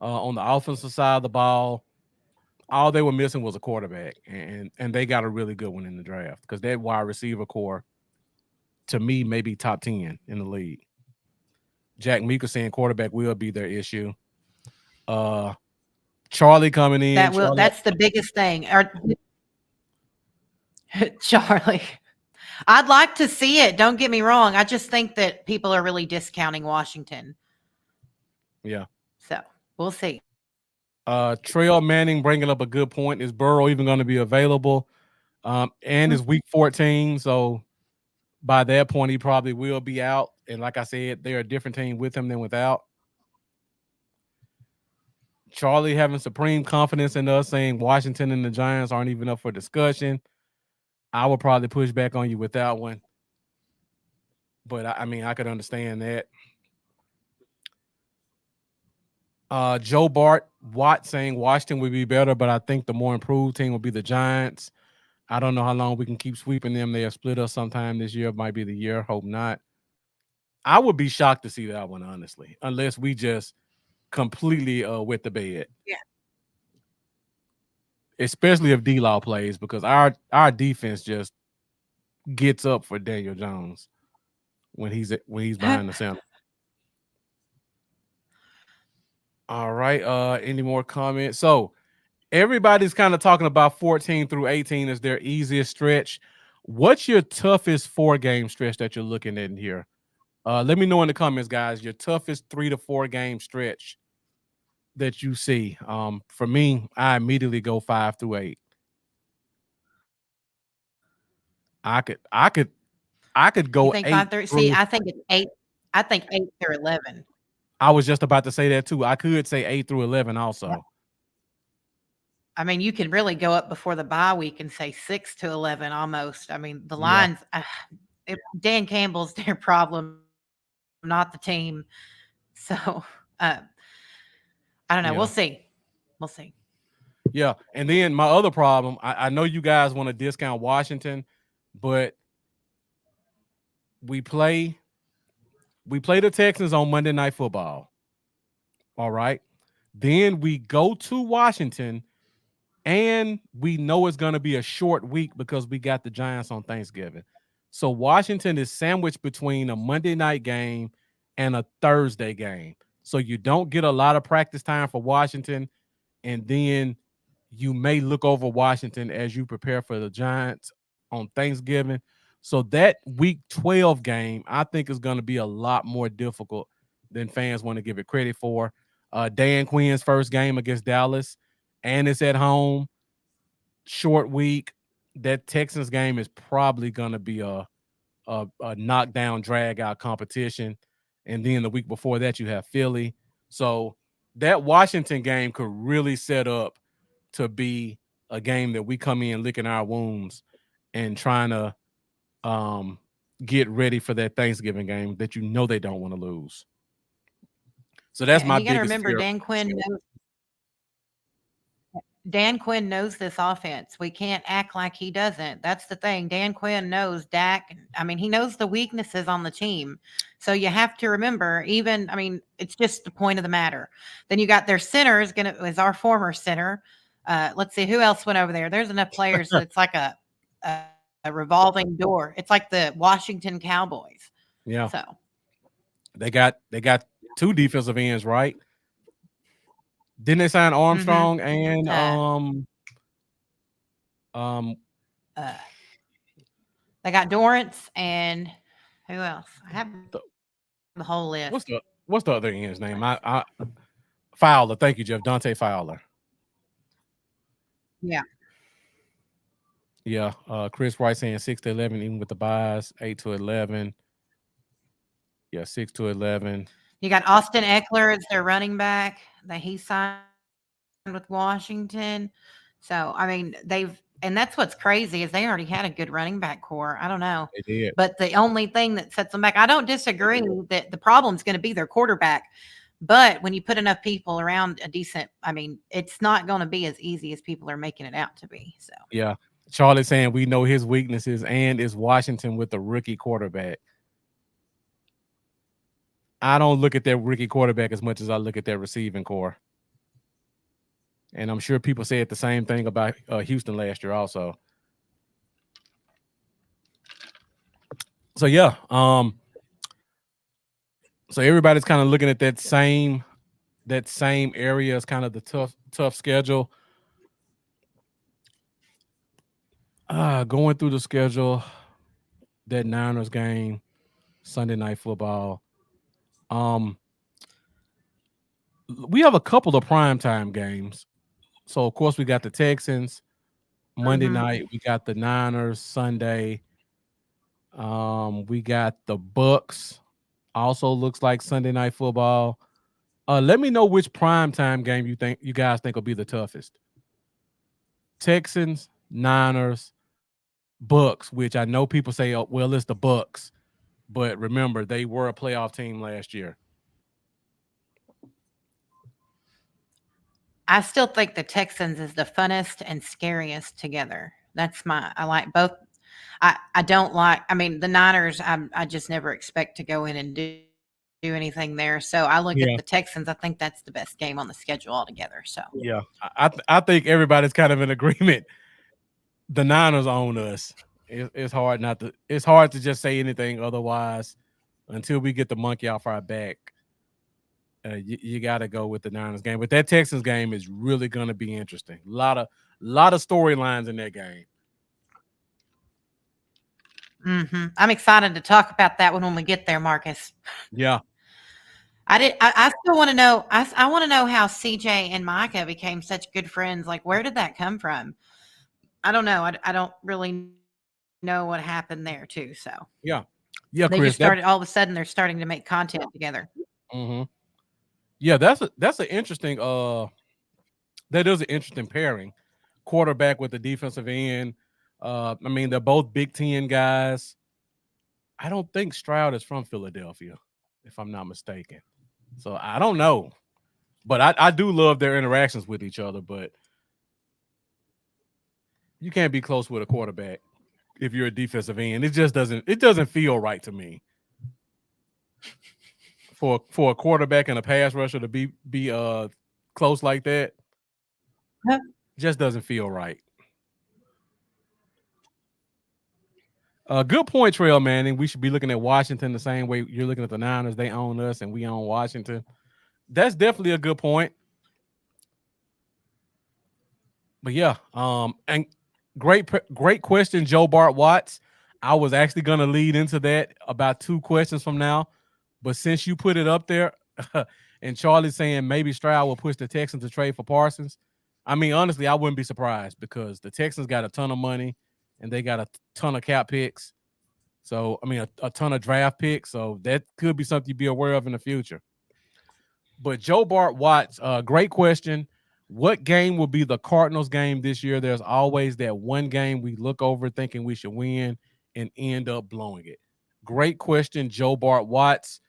on the offensive side of the ball. All they were missing was a quarterback, and they got a really good one in the draft because that wide receiver core, to me, may be top 10 in the league. Jack Meeker saying quarterback will be their issue. Charlie coming in.
That's the biggest thing. Charlie. I'd like to see it. Don't get me wrong. I just think that people are really discounting Washington.
Yeah.
So we'll see.
Trail Manning bringing up a good point. Is Burrow even going to be available? And it's week 14. So by that point, he probably will be out. And like I said, they're a different team with him than without. Charlie having supreme confidence in us, saying Washington and the Giants aren't even up for discussion. I would probably push back on you with that one. But I mean, I could understand that. Joe Bart Watt saying Washington would be better, but I think the more improved team will be the Giants. I don't know how long we can keep sweeping them. They have split us sometime this year. Might be the year. Hope not. I would be shocked to see that one, honestly, unless we just completely wet the bed.
Yeah.
Especially if D-Law plays, because our defense just gets up for Daniel Jones when he's behind the center. All right. Any more comments? So everybody's kind of talking about 14 through 18 as their easiest stretch. What's your toughest 4-game stretch that you're looking at in here? Let me know in the comments, guys, your toughest 3 to 4 game stretch that you see. For me, I immediately go 5 through 8. I could go
You think
8
5 through? See, I think it's 8. I think 8 through 11.
I was just about to say that too. I could say 8 through 11 also.
Yeah. I mean, you can really go up before the bye week and say 6 to 11 almost. I mean, the lines, Dan Campbell's their problem, not the team. So, I don't know.
Yeah.
We'll see. We'll see.
Yeah. And then my other problem, I know you guys want to discount Washington, but we play the Texans on Monday Night Football. All right. Then we go to Washington, and we know it's going to be a short week because we got the Giants on Thanksgiving. So Washington is sandwiched between a Monday night game and a Thursday game. So you don't get a lot of practice time for Washington, and then you may look over Washington as you prepare for the Giants on Thanksgiving. So that week 12 game, I think, is going to be a lot more difficult than fans want to give it credit for. Dan Quinn's first game against Dallas, and it's at home, short week. that Texans game is probably gonna be a knockdown drag out competition. And then the week before that, you have Philly. So that Washington game could really set up to be a game that we come in licking our wounds and trying to um, get ready for that Thanksgiving game that you know they don't want to lose. So
Yeah,
that's
and
my
you got to
biggest
remember
fear.
Dan Quinn knows this offense. We can't act like he doesn't. That's the thing. Dan Quinn knows Dak. I mean, he knows the weaknesses on the team. So you have to remember, it's just the point of the matter. Then you got their center is our former center. Let's see who else went over there. There's enough players that it's like a revolving door. It's like the Washington Cowboys.
Yeah,
So
they got two defensive ends, right? Didn't they sign Armstrong and
uh,
um
uh, they got Dorrance and who else? I have the whole list.
what's the other end's name? I Fowler. Thank you, Jeff. Dante Fowler.
Yeah.
Yeah. Chris Wright saying 6 to 11, even with the buys, 8 to 11. Yeah, 6 to 11.
You got Austin Eckler as their running back that he signed with Washington. So, and that's what's crazy is they already had a good running back core. I don't know.
They did.
But the only thing that sets them back, I don't disagree that the problem's going to be their quarterback. But when you put enough people around it's not going to be as easy as people are making it out to be. So,
Yeah. Charlie saying we know his weaknesses and is Washington with the rookie quarterback. I don't look at their rookie quarterback as much as I look at their receiving core. And I'm sure people said the same thing about Houston last year also. So yeah, so everybody's kind of looking at that same area as kind of the tough schedule. Going through the schedule, that Niners game, Sunday Night Football. We have a couple of primetime games. So of course we got the Texans Monday night. We got the Niners Sunday. We got the Bucks. Also looks like Sunday Night Football. Let me know which primetime game you guys think will be the toughest. Texans, Niners, Bucks, which I know people say, oh, well, it's the Bucks. But remember, they were a playoff team last year.
I still think the Texans is the funnest and scariest together. I like both. I don't like, the Niners, I just never expect to go in and do anything there. So I look at the Texans. I think that's the best game on the schedule altogether. So
yeah, I think everybody's kind of in agreement. The Niners own us. It's hard to just say anything otherwise until we get the monkey off our back. You got to go with the Niners game, but that Texans game is really going to be interesting. A lot of storylines in that game.
I'm excited to talk about that when we get there, Marcus.
Yeah.
I still want to know. I want to know how CJ and Micah became such good friends. Like, where did that come from? I don't know. I don't really know what happened there too. So
yeah,
they
Chris,
just started all of a sudden. They're starting to make content together.
Yeah, that's an interesting. That is an interesting pairing. Quarterback with the defensive end. They're both Big Ten guys. I don't think Stroud is from Philadelphia, if I'm not mistaken. So I don't know, but I do love their interactions with each other. But you can't be close with a quarterback if you're a defensive end. It just doesn't feel right to me. For a quarterback and a pass rusher to be close like that, just doesn't feel right. Good point, Trail Manning. We should be looking at Washington the same way you're looking at the Niners. They own us and we own Washington. That's definitely a good point. But yeah, and great question, Joe Bart Watts. I was actually going to lead into that about 2 questions from now, but since you put it up there, and Charlie's saying maybe Stroud will push the Texans to trade for Parsons. Honestly, I wouldn't be surprised because the Texans got a ton of money. and they got a ton of cap picks. So I mean, a ton of draft picks. So that could be something you be aware of in the future. But Joe Bart Watts, great question. What game will be the Cardinals game this year? There's always that one game we look over thinking we should win and end up blowing it. Great question, Joe Bart Watts.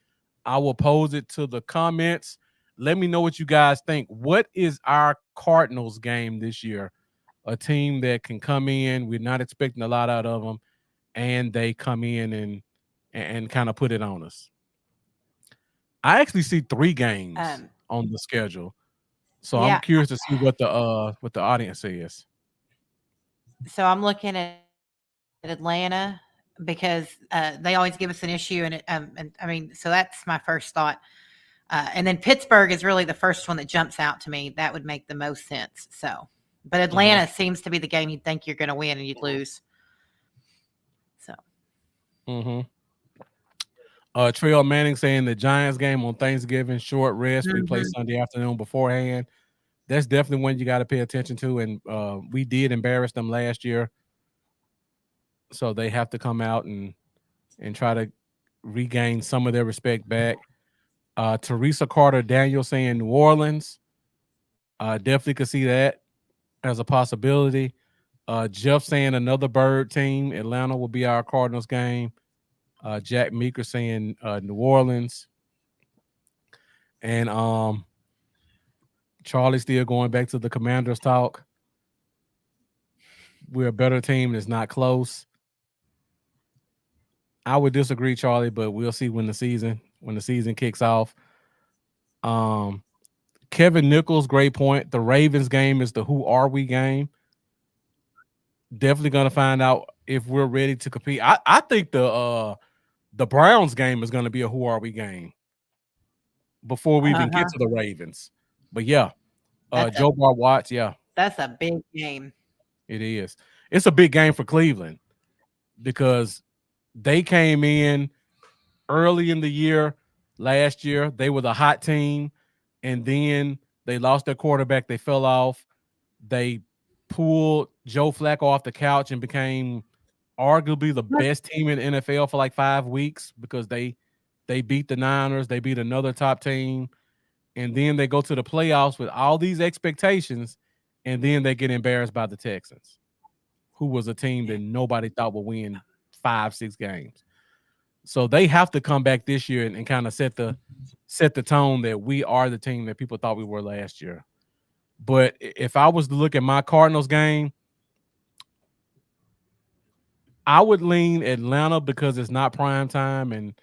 I will pose it to the comments. Let me know what you guys think. What is our Cardinals game this year? A team that can come in. We're not expecting a lot out of them, and they come in and kind of put it on us. I actually see 3 games on the schedule. So I'm
Yeah.
curious to see what the audience says.
So I'm looking at Atlanta because they always give us an issue, and I mean, so that's my first thought. And then Pittsburgh is really the first one that jumps out to me. That would make the most sense. So, but Atlanta seems to be the game you'd think you're going to win and you'd lose. So,
Trail Manning saying the Giants game on Thanksgiving, short rest. We play Sunday afternoon beforehand. That's definitely one you got to pay attention to. And we did embarrass them last year, so they have to come out and try to regain some of their respect back. Teresa Carter Daniel saying New Orleans. Definitely could see that as a possibility. Jeff saying another bird team. Atlanta will be our Cardinals game. Jack Meeker saying New Orleans. And Charlie still going back to the Commanders talk. We're a better team. It's not close. I would disagree, Charlie, but we'll see when the season kicks off. Kevin Nichols, great point. The Ravens game is the who are we game. Definitely going to find out if we're ready to compete. I think the Browns game is going to be a who are we game before we even get to the Ravens. But yeah, Joe Bar Watts, yeah.
That's a big game.
It is. It's a big game for Cleveland because they came in early in the year last year. They were the hot team, and then they lost their quarterback. They fell off. They pulled Joe Flacco off the couch and became arguably the best team in the NFL for like 5 weeks because they beat the Niners. They beat another top team. And then they go to the playoffs with all these expectations, and then they get embarrassed by the Texans, who was a team that nobody thought would win 5-6 games. So they have to come back this year and kind of set the tone that we are the team that people thought we were last year. But if I was to look at my Cardinals game, I would lean Atlanta because it's not prime time and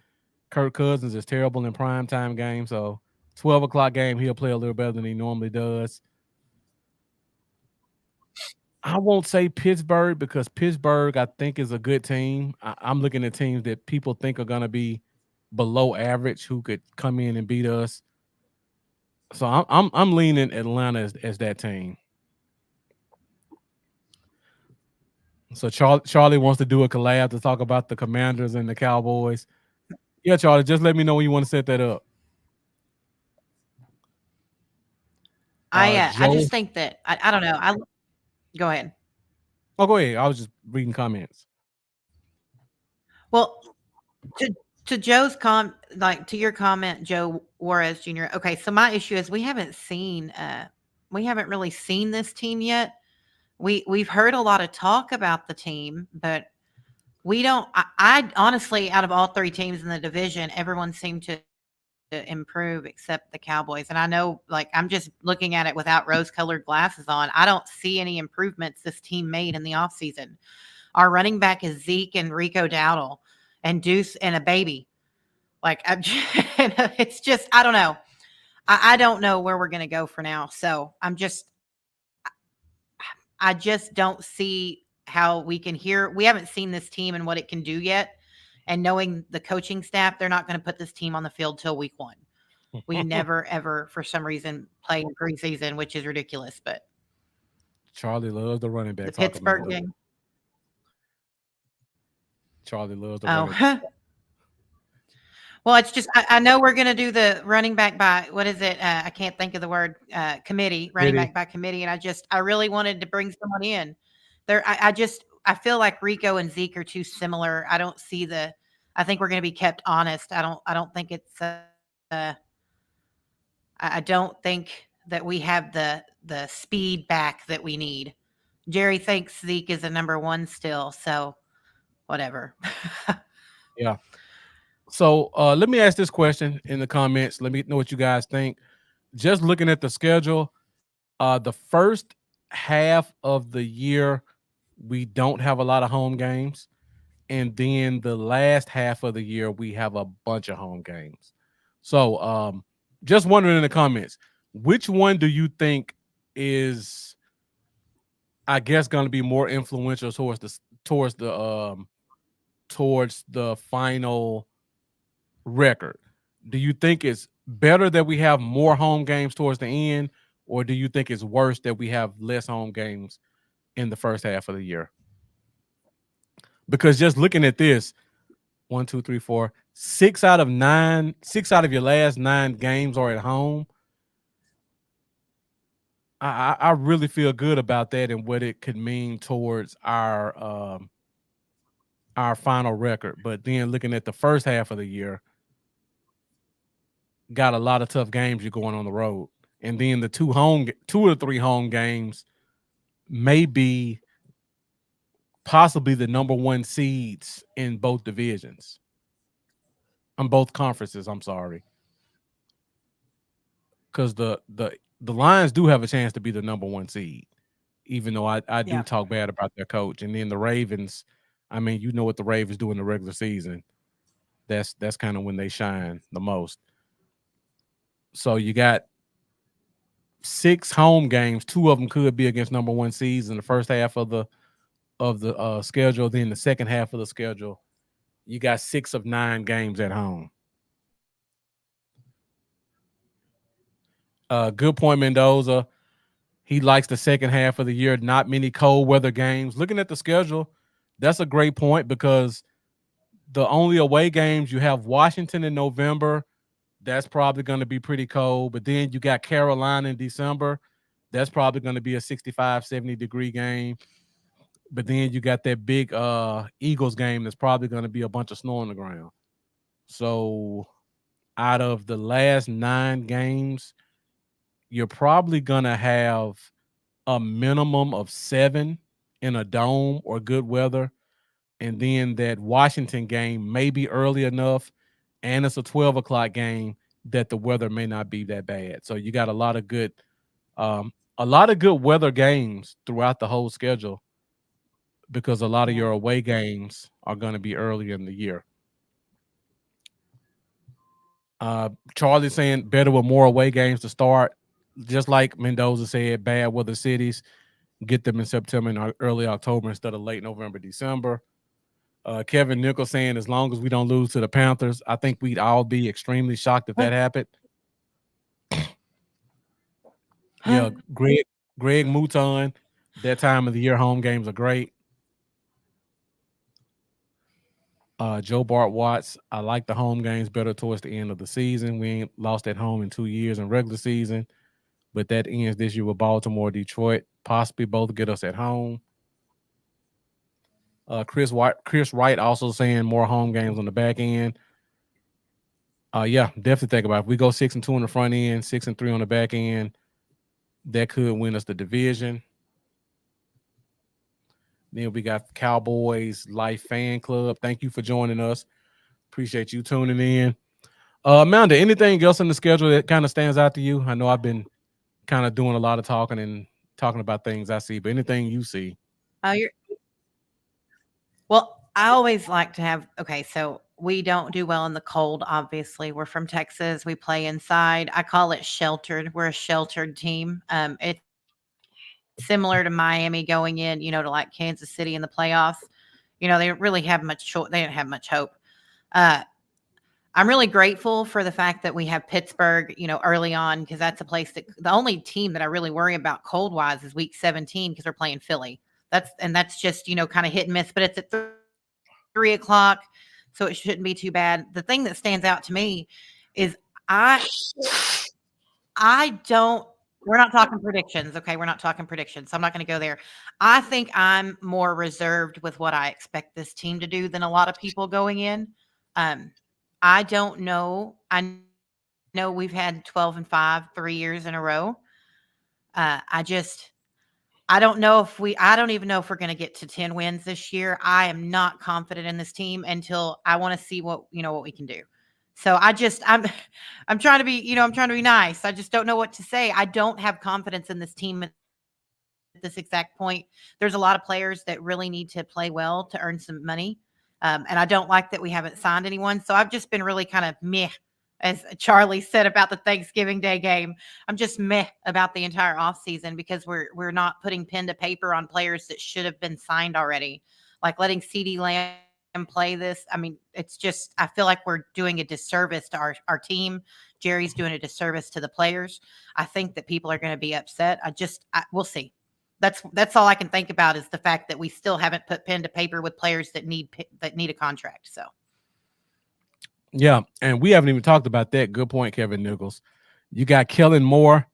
Kirk Cousins is terrible in prime time games. So 12 o'clock game, he'll play a little better than he normally does. I won't say Pittsburgh because Pittsburgh, I think, is a good team. I'm looking at teams that people think are going to be below average who could come in and beat us. So I'm leaning Atlanta as that team. So Charlie wants to do a collab to talk about the Commanders and the Cowboys. Yeah, Charlie, just let me know when you want to set that up.
I just think that I don't know. Go ahead.
Oh, go ahead. I was just reading comments.
Well, to Joe's to your comment, Joe Juarez Jr. Okay, so my issue is we haven't really seen this team yet. We've heard a lot of talk about the team, but we don't. I honestly, out of all 3 teams in the division, everyone seemed to improve except the Cowboys. And I know, like, I'm just looking at it without rose-colored glasses on. I don't see any improvements this team made in the offseason. Our running back is Zeke and Rico Dowdle and Deuce and a baby. Like, it's just, I don't know. I don't know where we're going to go for now. So I just don't see how we can we haven't seen this team and what it can do yet. And knowing the coaching staff, they're not going to put this team on the field till week 1. We never, ever, for some reason, play in preseason, which is ridiculous. But
Charlie loves the running back.
The Pittsburgh game.
Charlie loves the running back.
Well, it's just I know we're going to do the running back by what is it? I can't think of the word committee. Running back by committee, and I really wanted to bring someone in there. I feel like Rico and Zeke are too similar. I don't see the. I think we're going to be kept honest. I don't think it's. I don't think that we have the speed back that we need. Jerry thinks Zeke is a number one still, so whatever.
Yeah. So let me ask this question in the comments. Let me know what you guys think. Just looking at the schedule, the first half of the year, we don't have a lot of home games. And then the last half of the year, we have a bunch of home games. So just wondering in the comments, which one do you think is, I guess, going to be more influential towards the final record? Do you think it's better that we have more home games towards the end, or do you think it's worse that we have less home games in the first half of the year? Because just looking at this, 1, 2, 3, 4, 6 out of your last 9 games are at home. I really feel good about that and what it could mean towards our final record. But then looking at the first half of the year, got a lot of tough games you're going on the road. And then the 2 or 3 home games may be possibly the number 1 seeds in both divisions. On both conferences, I'm sorry. Because the Lions do have a chance to be the number 1 seed, even though I do
Yeah.
talk bad about their coach. And then the Ravens, I mean, you know what the Ravens do in the regular season. That's kind of when they shine the most. So you got 6 home games. 2 of them could be against number 1 seeds in the first half of the schedule. Then the second half of the schedule, you got 6 of 9 games at home. Good point, Mendoza. He likes the second half of the year, not many cold weather games. Looking at the schedule, that's a great point because the only away games you have Washington in November. That's probably going to be pretty cold. But then you got Carolina in December. That's probably going to be a 65, 70-degree game. But then you got that big Eagles game that's probably going to be a bunch of snow on the ground. So out of the last 9 games, you're probably going to have a minimum of 7 in a dome or good weather. And then that Washington game may be early enough, and it's a 12 o'clock game that the weather may not be that bad. So you got a lot of good weather games throughout the whole schedule because a lot of
Yeah.
your away games are going to be early in the year. Charlie's saying better with more away games to start. Just like Mendoza said, bad weather cities, get them in September and early October instead of late November, December. Kevin Nichols saying as long as we don't lose to the Panthers, I think we'd all be extremely shocked if that happened. Yeah, Greg Mouton, that time of the year home games are great. Joe Bart Watts, I like the home games better towards the end of the season. We ain't lost at home in 2 years in regular season, but that ends this year with Baltimore, Detroit, possibly both get us at home. Chris Wright also saying more home games on the back end. Yeah, definitely think about it. If we go 6-2 on the front end, 6-3 on the back end, that could win us the division. Then we got the Cowboys Life Fan Club. Thank you for joining us. Appreciate you tuning in. Amanda, anything else in the schedule that kind of stands out to you? I know I've been kind of doing a lot of talking and talking about things I see, but anything you see?
You're well. I always like to have. Okay, so we don't do well in the cold. Obviously, we're from Texas. We play inside. I call it sheltered. We're a sheltered team. It's similar to Miami going in, to like Kansas City in the playoffs. They don't really have much they don't have much hope. Uh, I'm really grateful for the fact that we have Pittsburgh, early on, because that's a place that the only team that I really worry about cold wise is week 17 because we're playing Philly. That's just, kind of hit and miss, but it's at 3:00, so it shouldn't be too bad. The thing that stands out to me is I I don't We're not talking predictions, okay? We're not talking predictions. So I'm not going to go there. I think I'm more reserved with what I expect this team to do than a lot of people going in. Um, I don't know. I know we've had 12-5 3 years in a row. I don't know if I don't even know if we're going to get to 10 wins this year. I am not confident in this team until I want to see what we can do. So I'm trying to I'm trying to be nice. I just don't know what to say. I don't have confidence in this team at this exact point. There's a lot of players that really need to play well to earn some money. And I don't like that we haven't signed anyone. So I've just been really kind of meh, as Charlie said about the Thanksgiving Day game. I'm just meh about the entire offseason because we're not putting pen to paper on players that should have been signed already. Like letting CD Lamb play this. I mean, it's just I feel like we're doing a disservice to our team. Jerry's doing a disservice to the players. I think that people are going to be upset. We'll see. That's all I can think about is the fact that we still haven't put pen to paper with players that need a contract. So
Yeah, and we haven't even talked about that. Good point, Kevin Nichols. You got Kellen Moore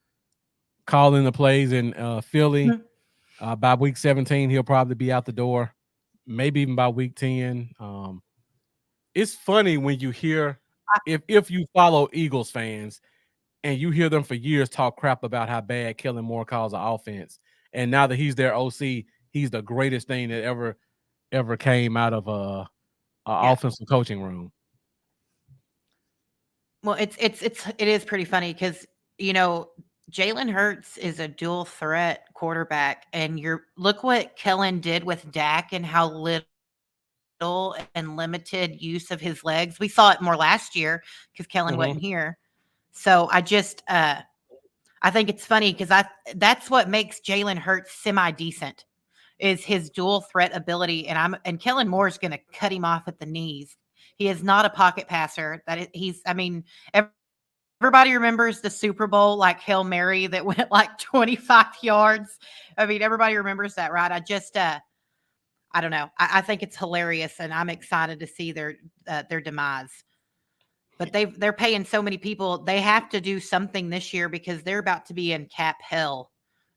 calling the plays in Philly. By week 17, he'll probably be out the door. Maybe even by week 10. It's funny when you hear if you follow Eagles fans and you hear them for years talk crap about how bad Kellen Moore calls the offense, and now that he's their OC, he's the greatest thing that ever came out of a offensive coaching room.
Well, it is pretty funny because Jalen Hurts is a dual threat quarterback, and look what Kellen did with Dak and how little and limited use of his legs. We saw it more last year because Kellen wasn't here. So I think it's funny because that's what makes Jalen Hurts semi decent is his dual threat ability, and Kellen Moore's going to cut him off at the knees. He is not a pocket passer. Everybody remembers the Super Bowl like Hail Mary that went like 25 yards. I mean, everybody remembers that, right? I don't know. I think it's hilarious, and I'm excited to see their demise. But they're paying so many people. They have to do something this year because they're about to be in cap hell.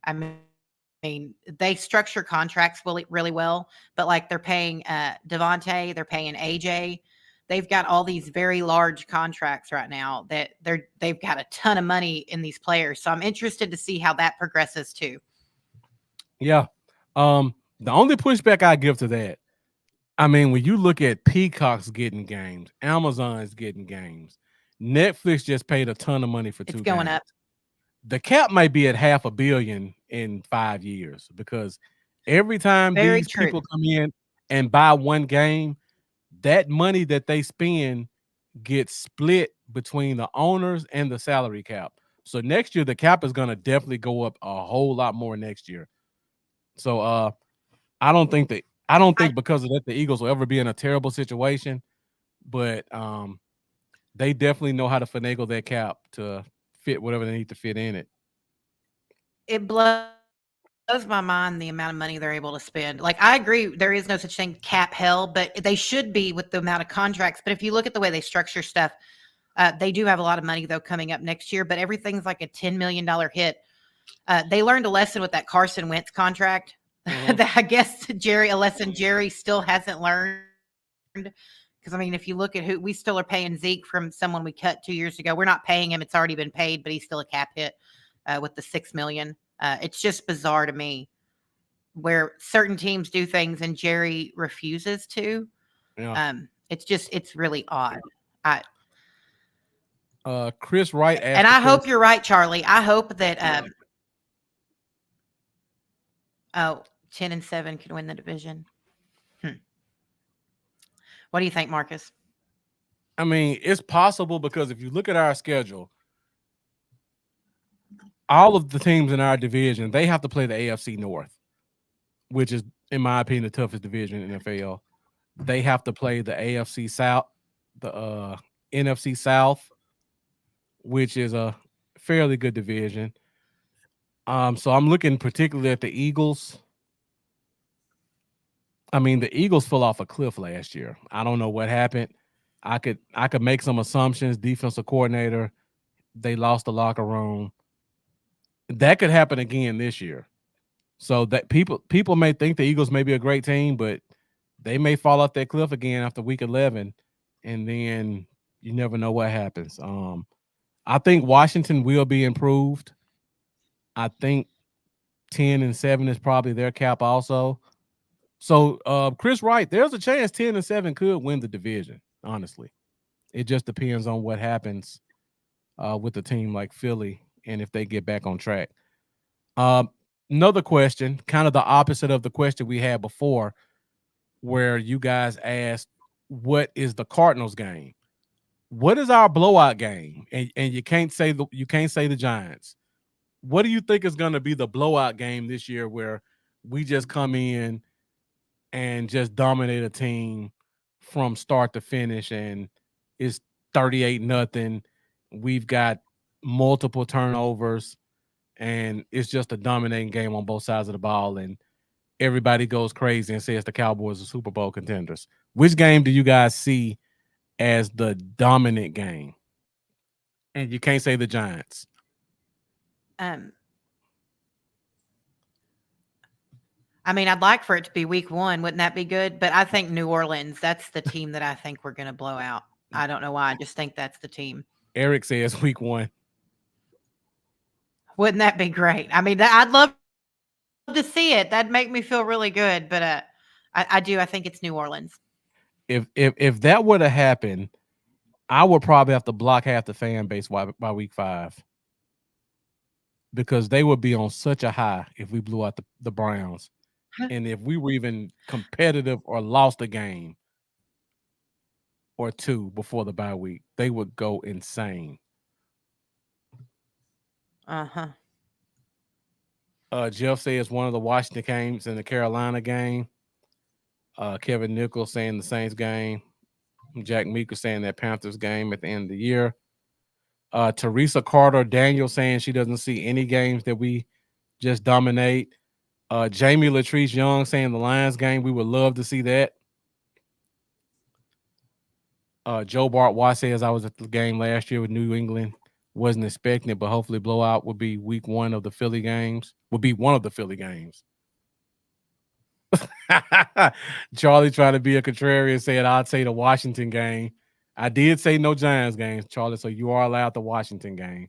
I mean, they structure contracts really, really well, but like they're paying Devontae, they're paying AJ. They've got all these very large contracts right now that they've got a ton of money in these players. So I'm interested to see how that progresses too.
Yeah. The only pushback I give to that, I mean, when you look at Peacock's getting games, Amazon's getting games, Netflix just paid a ton of money for 2 games.
It's going up.
The cap might be at $500 million in 5 years because every time
Very
these
true.
people come in and buy one game, that money that they spend gets split between the owners and the salary cap. So next year, the cap is going to definitely go up a whole lot more next year. So I don't think because of that the Eagles will ever be in a terrible situation, but they definitely know how to finagle that cap to fit whatever they need to fit in it.
It blows my mind the amount of money they're able to spend. Like I agree, there is no such thing cap hell, but they should be with the amount of contracts. But if you look at the way they structure stuff, they do have a lot of money though coming up next year. But everything's like a $10 million hit. They learned a lesson with that Carson Wentz contract. That I guess a lesson Jerry still hasn't learned. Because I mean, if you look at who we still are paying Zeke from someone we cut 2 years ago, we're not paying him; it's already been paid, but he's still a cap hit with the $6 million. It's just bizarre to me where certain teams do things and Jerry refuses to.
Yeah.
It's really odd.
Chris Wright asked,
and I hope you're right, Charlie. I hope that 10-7 can win the division. What do you think, Marcus?
I mean, it's possible because if you look at our schedule, all of the teams in our division, they have to play the AFC North, which is, in my opinion, the toughest division in the NFL. They have to play the AFC South, the NFC South, which is a fairly good division. So I'm looking particularly at the Eagles. I mean, the Eagles fell off a cliff last year. I don't know what happened. I could make some assumptions. Defensive coordinator, they lost the locker room. That could happen again this year. So that people may think the Eagles may be a great team, but they may fall off that cliff again after week 11, and then you never know what happens. I think Washington will be improved. I think 10-7 is probably their cap also. So Chris Wright, there's a chance 10-7 could win the division. Honestly, it just depends on what happens with a team like Philly and if they get back on track. Um, Another question, kind of the opposite of the question we had before, where you guys asked, "What is the Cardinals game? What is our blowout game?" And you can't say the Giants. What do you think is going to be the blowout game this year, where we just come in and just dominate a team from start to finish, and it's 38-0. We've got multiple turnovers, and it's just a dominating game on both sides of the ball, and everybody goes crazy and says the Cowboys are Super Bowl contenders. Which game do you guys see as the dominant game? And you can't say the Giants.
Um, I mean, I'd like for it to be week 1. Wouldn't that be good? But I think New Orleans, that's the team that I think we're going to blow out. I don't know why. I just think that's the team.
Eric says week 1.
Wouldn't that be great? I mean, I'd love to see it. That'd make me feel really good. But I do. I think it's New Orleans.
If that were to happen, I would probably have to block half the fan base by week 5, because they would be on such a high if we blew out the Browns. And if we were even competitive or lost a game or two before the bye week, they would go insane.
Uh-huh.
Jeff says one of the Washington games and the Carolina game. Kevin Nichols saying the Saints game. Jack Meeker saying that Panthers game at the end of the year. Teresa Carter Daniel saying she doesn't see any games that we just dominate. Jamie Latrice Young saying the Lions game, we would love to see that. Joe Bart Watt says I was at the game last year with New England. Wasn't expecting it, but hopefully blowout would be week 1 of the Philly games. Would be one of the Philly games. Charlie trying to be a contrarian said I'd say the Washington game. I did say no Giants games, Charlie, so you are allowed the Washington game.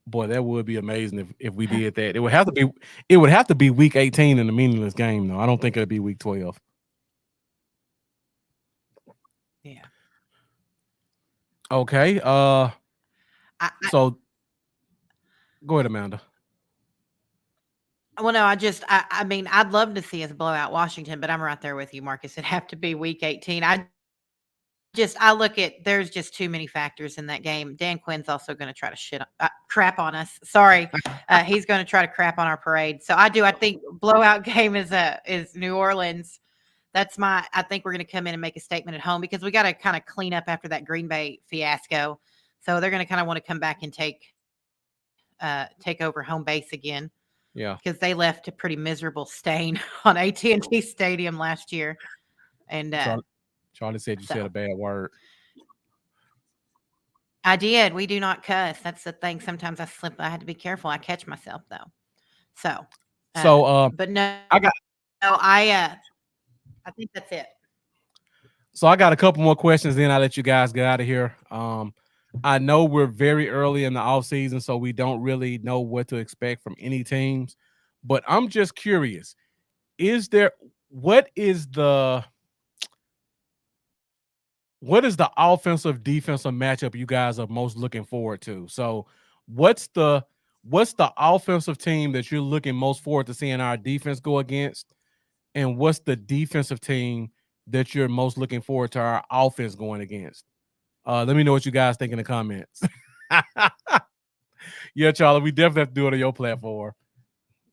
Boy, that would be amazing if we did that. It would have to be week 18 in a meaningless game, though. I don't think it'd be week 12.
Yeah.
Okay. So go ahead, Amanda.
Well, no, I mean, I'd love to see us blow out Washington, but I'm right there with you, Marcus. It'd have to be week 18. I look at, there's just too many factors in that game. Dan Quinn's also going to try to crap on us. Sorry. He's going to try to crap on our parade. So I think blowout game is New Orleans. I think we're going to come in and make a statement at home, because we got to kind of clean up after that Green Bay fiasco. So they're going to kind of want to come back and take over home base again.
Yeah.
Because they left a pretty miserable stain on AT&T Stadium last year. And
Charlie said you said a bad word.
I did. We do not cuss. That's the thing. Sometimes I slip. I had to be careful. I catch myself though. But no, I think that's it.
So I got a couple more questions, then I'll let you guys get out of here. I know we're very early in the offseason, so we don't really know what to expect from any teams. But I'm just curious, what is the offensive defensive matchup you guys are most looking forward to? So what's the offensive team that you're looking most forward to seeing our defense go against? And what's the defensive team that you're most looking forward to our offense going against? Let me know what you guys think in the comments. Yeah, Charlie, we definitely have to do it on your platform,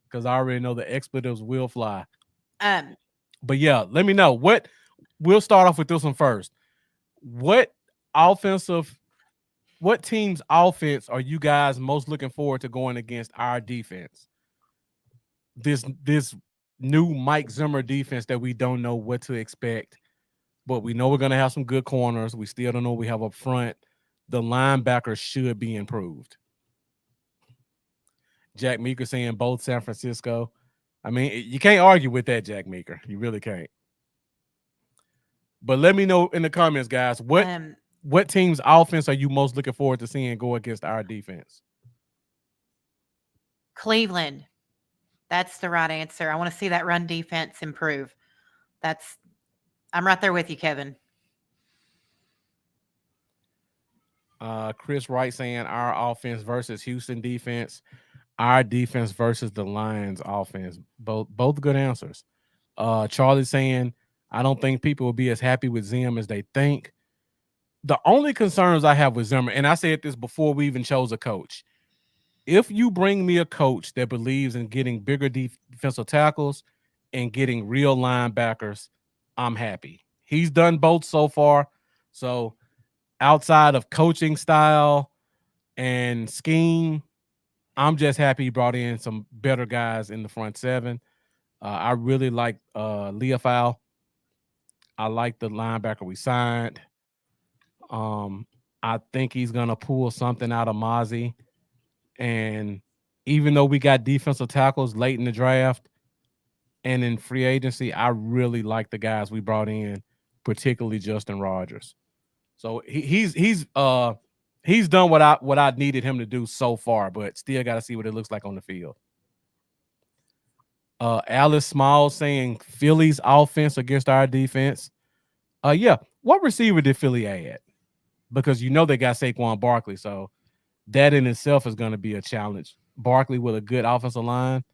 because I already know the expletives will fly. But yeah, let me know. We'll start off with this one first. What team's offense are you guys most looking forward to going against our defense? This new Mike Zimmer defense that we don't know what to expect, but we know we're going to have some good corners. We still don't know what we have up front. The linebackers should be improved. Jack Meeker saying both San Francisco. I mean, you can't argue with that, Jack Meeker. You really can't. But let me know in the comments, guys, what team's offense are you most looking forward to seeing go against our defense?
Cleveland. That's the right answer. I want to see that run defense improve. That's I'm right there with you, Kevin.
Chris Wright saying our offense versus Houston defense, our defense versus the Lions offense. Both good answers. Charlie saying, I don't think people will be as happy with Zim as they think. The only concerns I have with Zimmer, and I said this before we even chose a coach, if you bring me a coach that believes in getting bigger defensive tackles and getting real linebackers, I'm happy. He's done both so far. So outside of coaching style and scheme, I'm just happy he brought in some better guys in the front seven. I really like Leofau. I like the linebacker we signed. I think he's gonna pull something out of Mozzie. And even though we got defensive tackles late in the draft and in free agency, I really like the guys we brought in, particularly Justin Rogers. So he's done what I needed him to do so far, but still got to see what it looks like on the field. Alice Small saying Philly's offense against our defense. Yeah. What receiver did Philly add? Because you know they got Saquon Barkley, so that in itself is going to be a challenge. Barkley with a good offensive line.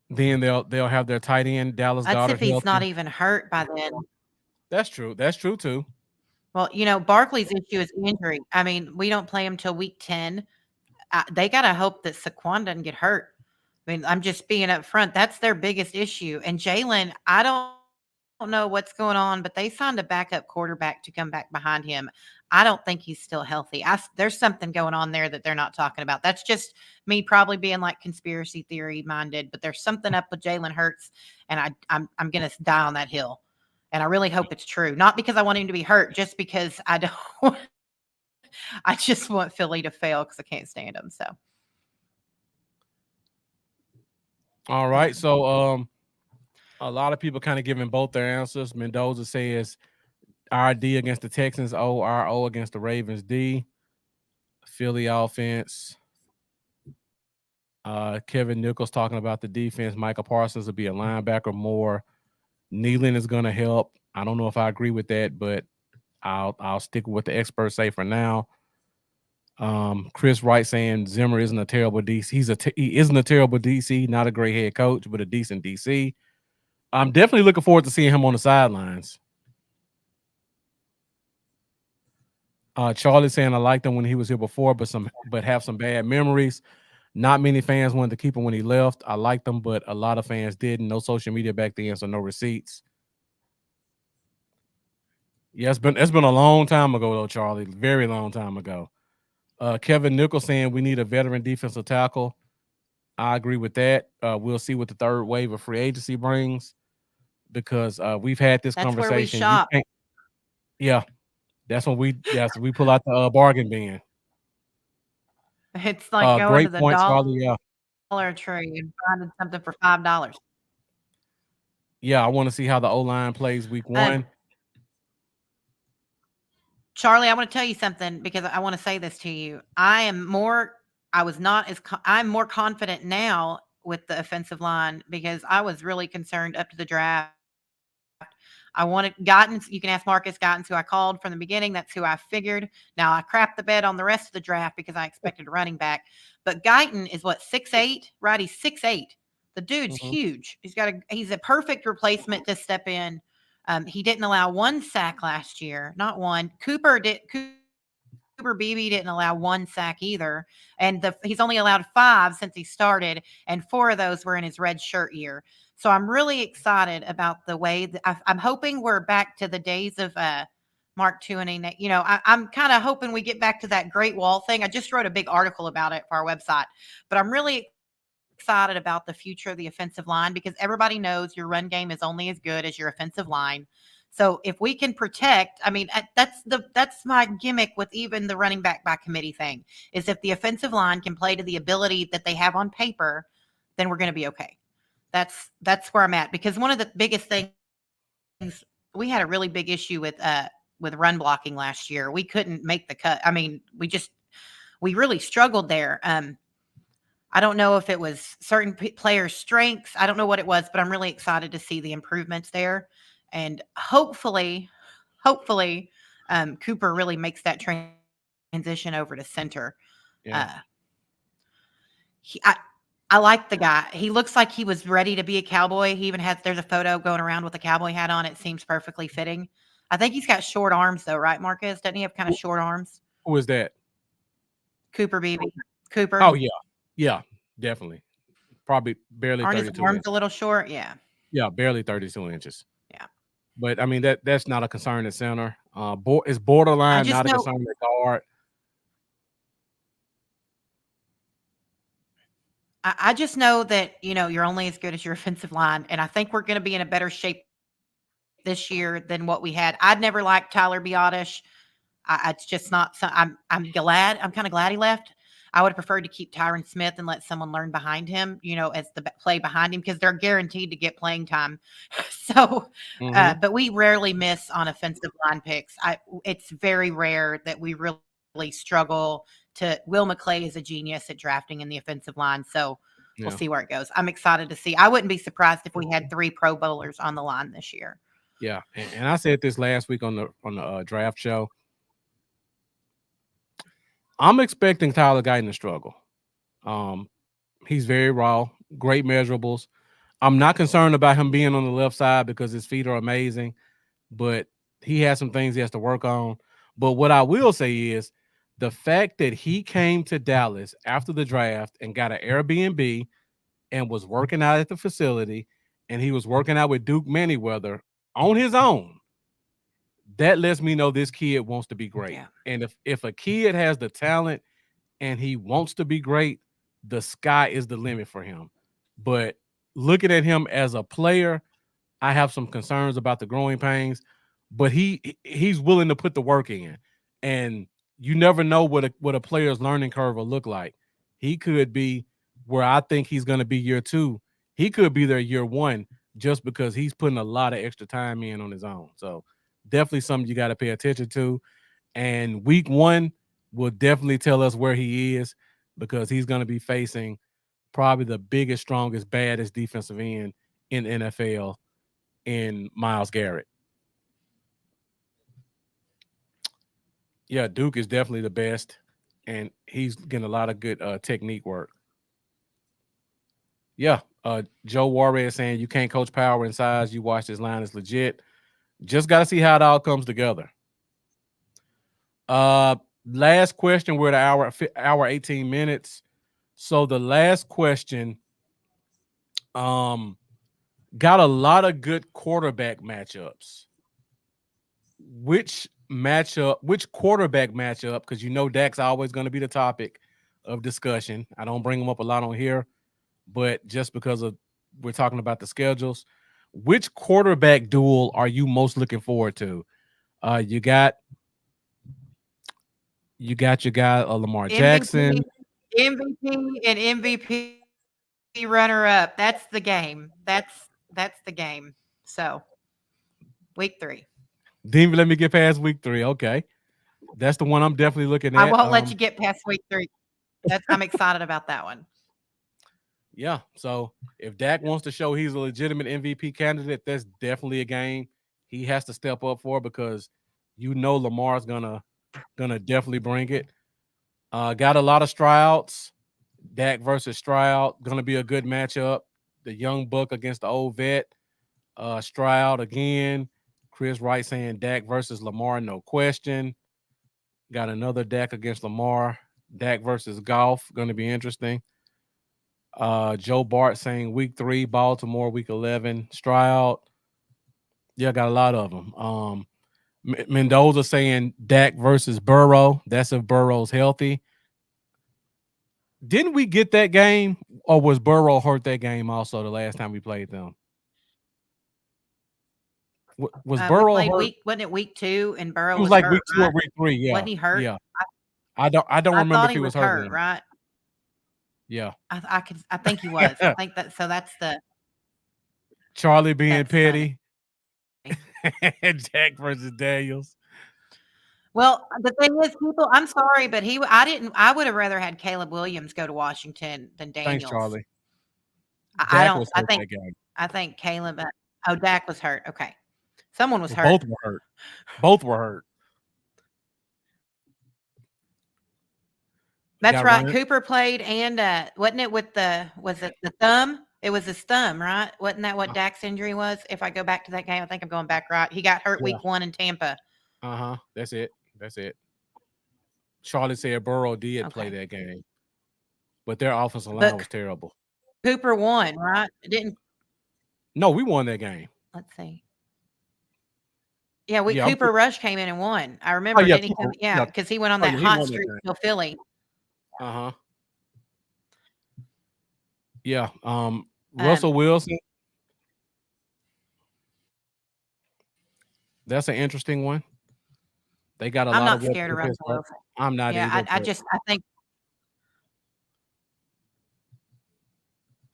Then they'll have their tight end Dallas
That's
Goedert
if he's not
healthy.
even hurt by then.
That's true. That's true too.
Well, Barkley's issue is injury. I mean, we don't play him till week 10. They got to hope that Saquon doesn't get hurt. I mean, I'm just being upfront. That's their biggest issue. And Jalen, I don't know what's going on, but they signed a backup quarterback to come back behind him. I don't think he's still healthy. There's something going on there that they're not talking about. That's just me probably being like conspiracy theory minded, but there's something up with Jalen Hurts, and I'm gonna die on that hill. And I really hope it's true. Not because I want him to be hurt, just because I don't I just want Philly to fail because I can't stand them. So
All right. So a lot of people kind of giving both their answers. Mendoza says our D against the Texans, our O against the Ravens D. Philly offense. Kevin Nichols talking about the defense. Michael Parsons will be a linebacker more. Nealon is going to help. I don't know if I agree with that, but I'll stick with what the experts say for now. Chris Wright saying Zimmer isn't a terrible DC. He isn't a terrible DC, not a great head coach, but a decent DC. I'm definitely looking forward to seeing him on the sidelines. Charlie saying I liked him when he was here before, but have some bad memories. Not many fans wanted to keep him when he left. I liked him, but a lot of fans didn't. No social media back then, so no receipts. Yeah, it's been a long time ago though, Charlie. Very long time ago. Kevin Nichols saying we need a veteran defensive tackle. I agree with that. We'll see what the third wave of free agency brings because we've had this
that's where we
conversation. You
shop.
can't. Yeah, that's when we pull out the bargain bin.
It's like going to
Great
the
point, Charlie. Yeah,
Dollar Tree and finding something for $5.
yeah. I want to see how the O line plays week
Um,
one.
Charlie, I want to tell you something because I want to say this to you. I'm more confident now with the offensive line because I was really concerned up to the draft. I wanted Guyton. You can ask Marcus Guyton, who I called from the beginning. That's who I figured. Now I crapped the bed on the rest of the draft because I expected a running back. But Guyton is what, 6'8"? Right? He's 6'8". The dude's huge. He's a perfect replacement to step in. He didn't allow one sack last year, not one. Cooper Beebe didn't allow one sack either, and he's only allowed 5 since he started, and 4 of those were in his red shirt year. So I'm really excited about the way that I'm hoping we're back to the days of Mark Tuining. I'm kind of hoping we get back to that Great Wall thing. I just wrote a big article about it for our website, but I'm really excited about the future of the offensive line because everybody knows your run game is only as good as your offensive line. So if we can protect, I mean, that's my gimmick with even the running back by committee thing, is if the offensive line can play to the ability that they have on paper, then we're going to be okay. That's where I'm at, because one of the biggest things, we had a really big issue with run blocking last year. We couldn't make the cut. I mean, we really struggled there. I don't know if it was certain players' strengths. I don't know what it was, but I'm really excited to see the improvements there, and hopefully, Cooper really makes that transition over to center. Uh,
Yeah.
I like the guy. He looks like he was ready to be a cowboy. He even has, there's a photo going around with a cowboy hat on. It seems perfectly fitting. I think he's got short arms though, right, Marcus? Doesn't he have kind of
Who,
short arms?
who is that?
Cooper Beebe.
Oh
Cooper.
yeah, yeah, definitely. Probably barely
Aren't his
32
arms
inches.
a little short? Yeah.
Yeah, barely 32 inches.
Yeah.
But I mean that's not a concern at center. It's
I
borderline
just
not a
know
concern at guard.
I just know that, you're only as good as your offensive line, and I think we're gonna be in a better shape this year than what we had. I'd never liked Tyler Biotish. It's just not so I'm kinda glad he left. I would have preferred to keep Tyron Smith and let someone learn behind him, as the play behind him, because they're guaranteed to get playing time. So,
Hmm.
but we rarely miss on offensive line picks. It's very rare that we really struggle Will McClay is a genius at drafting in the offensive line. So we'll
Yeah,
see where it goes. I'm excited to see. I wouldn't be surprised if we had 3 Pro Bowlers on the line this year.
yeah. And I said this last week on the draft show. I'm expecting Tyler Guyton to struggle. Um, he's very raw, great measurables. I'm not concerned about him being on the left side because his feet are amazing, but he has some things he has to work on. But what I will say is the fact that he came to Dallas after the draft and got an Airbnb and was working out at the facility, and he was working out with Duke Manyweather on his own, that lets me know this kid wants to be great.
Yeah.
And if a kid has the talent and he wants to be great, the sky is the limit for him. But looking at him as a player, I have some concerns about the growing pains, but he's willing to put the work in. And you never know what a player's learning curve will look like. He could be where I think he's going to be year 2. He could be there year 1 just because he's putting a lot of extra time in on his own. So definitely something you got to pay attention to. And week 1 will definitely tell us where he is because he's going to be facing probably the biggest, strongest, baddest defensive end in the NFL in Myles Garrett. Yeah, Duke is definitely the best, and he's getting a lot of good technique work. Yeah, Joe Warren is saying you can't coach power and size. You watch this line is legit. Just got to see how it all comes together. Uh, Last question. We're at hour 18 minutes. So the last question, um, got a lot of good quarterback matchups. Which quarterback matchup, because Dak's always going to be the topic of discussion. I don't bring him up a lot on here, but just because of we're talking about the schedules, which quarterback duel are you most looking forward to? You got your guy Lamar
MVP,
Jackson.
MVP, and MVP runner up. That's the game. That's the game. So week 3.
Didn't even let me get past week 3. Okay, that's the one I'm definitely looking
I
at.
won't let you get past week 3. I'm excited about that one.
Yeah. So if Dak wants to show he's a legitimate MVP candidate, that's definitely a game he has to step up for because Lamar's gonna definitely bring it. Got a lot of Strouds. Dak versus Stroud gonna be a good matchup. The young buck against the old vet. Stroud again. Chris Wright saying Dak versus Lamar, no question. Got another Dak against Lamar. Dak versus Golf, gonna be interesting. Joe Bart saying week 3, Baltimore, week 11, Stroud. Yeah, got a lot of them. Mendoza saying Dak versus Burrow. That's if Burrow's healthy. Didn't we get that game, or was Burrow hurt that game also the last time we played them? Was
We
Burrow
played
hurt?
wasn't it week 2 and Burrow
It was
was
like week
hurt,
2 or
right?
week 3. Yeah,
Wasn't he hurt?
yeah. I don't
I
remember
thought
if
he
he
was
was hurt or
hurt,
not.
right?
Yeah.
I think he was. I think that so
Charlie being
that's funny.
petty. Jack versus Daniels.
Well, the thing is, people, I'm sorry, but I would have rather had Caleb Williams go to Washington than
Thanks,
Daniels.
Charlie.
I
Dak
don't,
was hurt that game.
I think Caleb, oh, Dak was hurt. Okay. Someone was
Well,
hurt.
both were hurt. Both were hurt.
That's right.
Ryan?
Cooper played and wasn't it was it the thumb? It was his thumb, right? Wasn't that what Dak's injury was? If I go back to that game, I think I'm going back right. He got hurt week 1 in Tampa.
That's it. Charlie said Burrow did play that game, but their offensive line was terrible.
Cooper won, right? It didn't.
No, we won that game.
Let's see. Yeah, Cooper Rush came in and won. I remember.
yeah,
Didn't he come? Yeah, because he went on that hot streak till Philly.
Yeah. Russell Wilson. That's an interesting one. They got a lot of.
I'm not scared of Russell Wilson.
I'm not either.
I think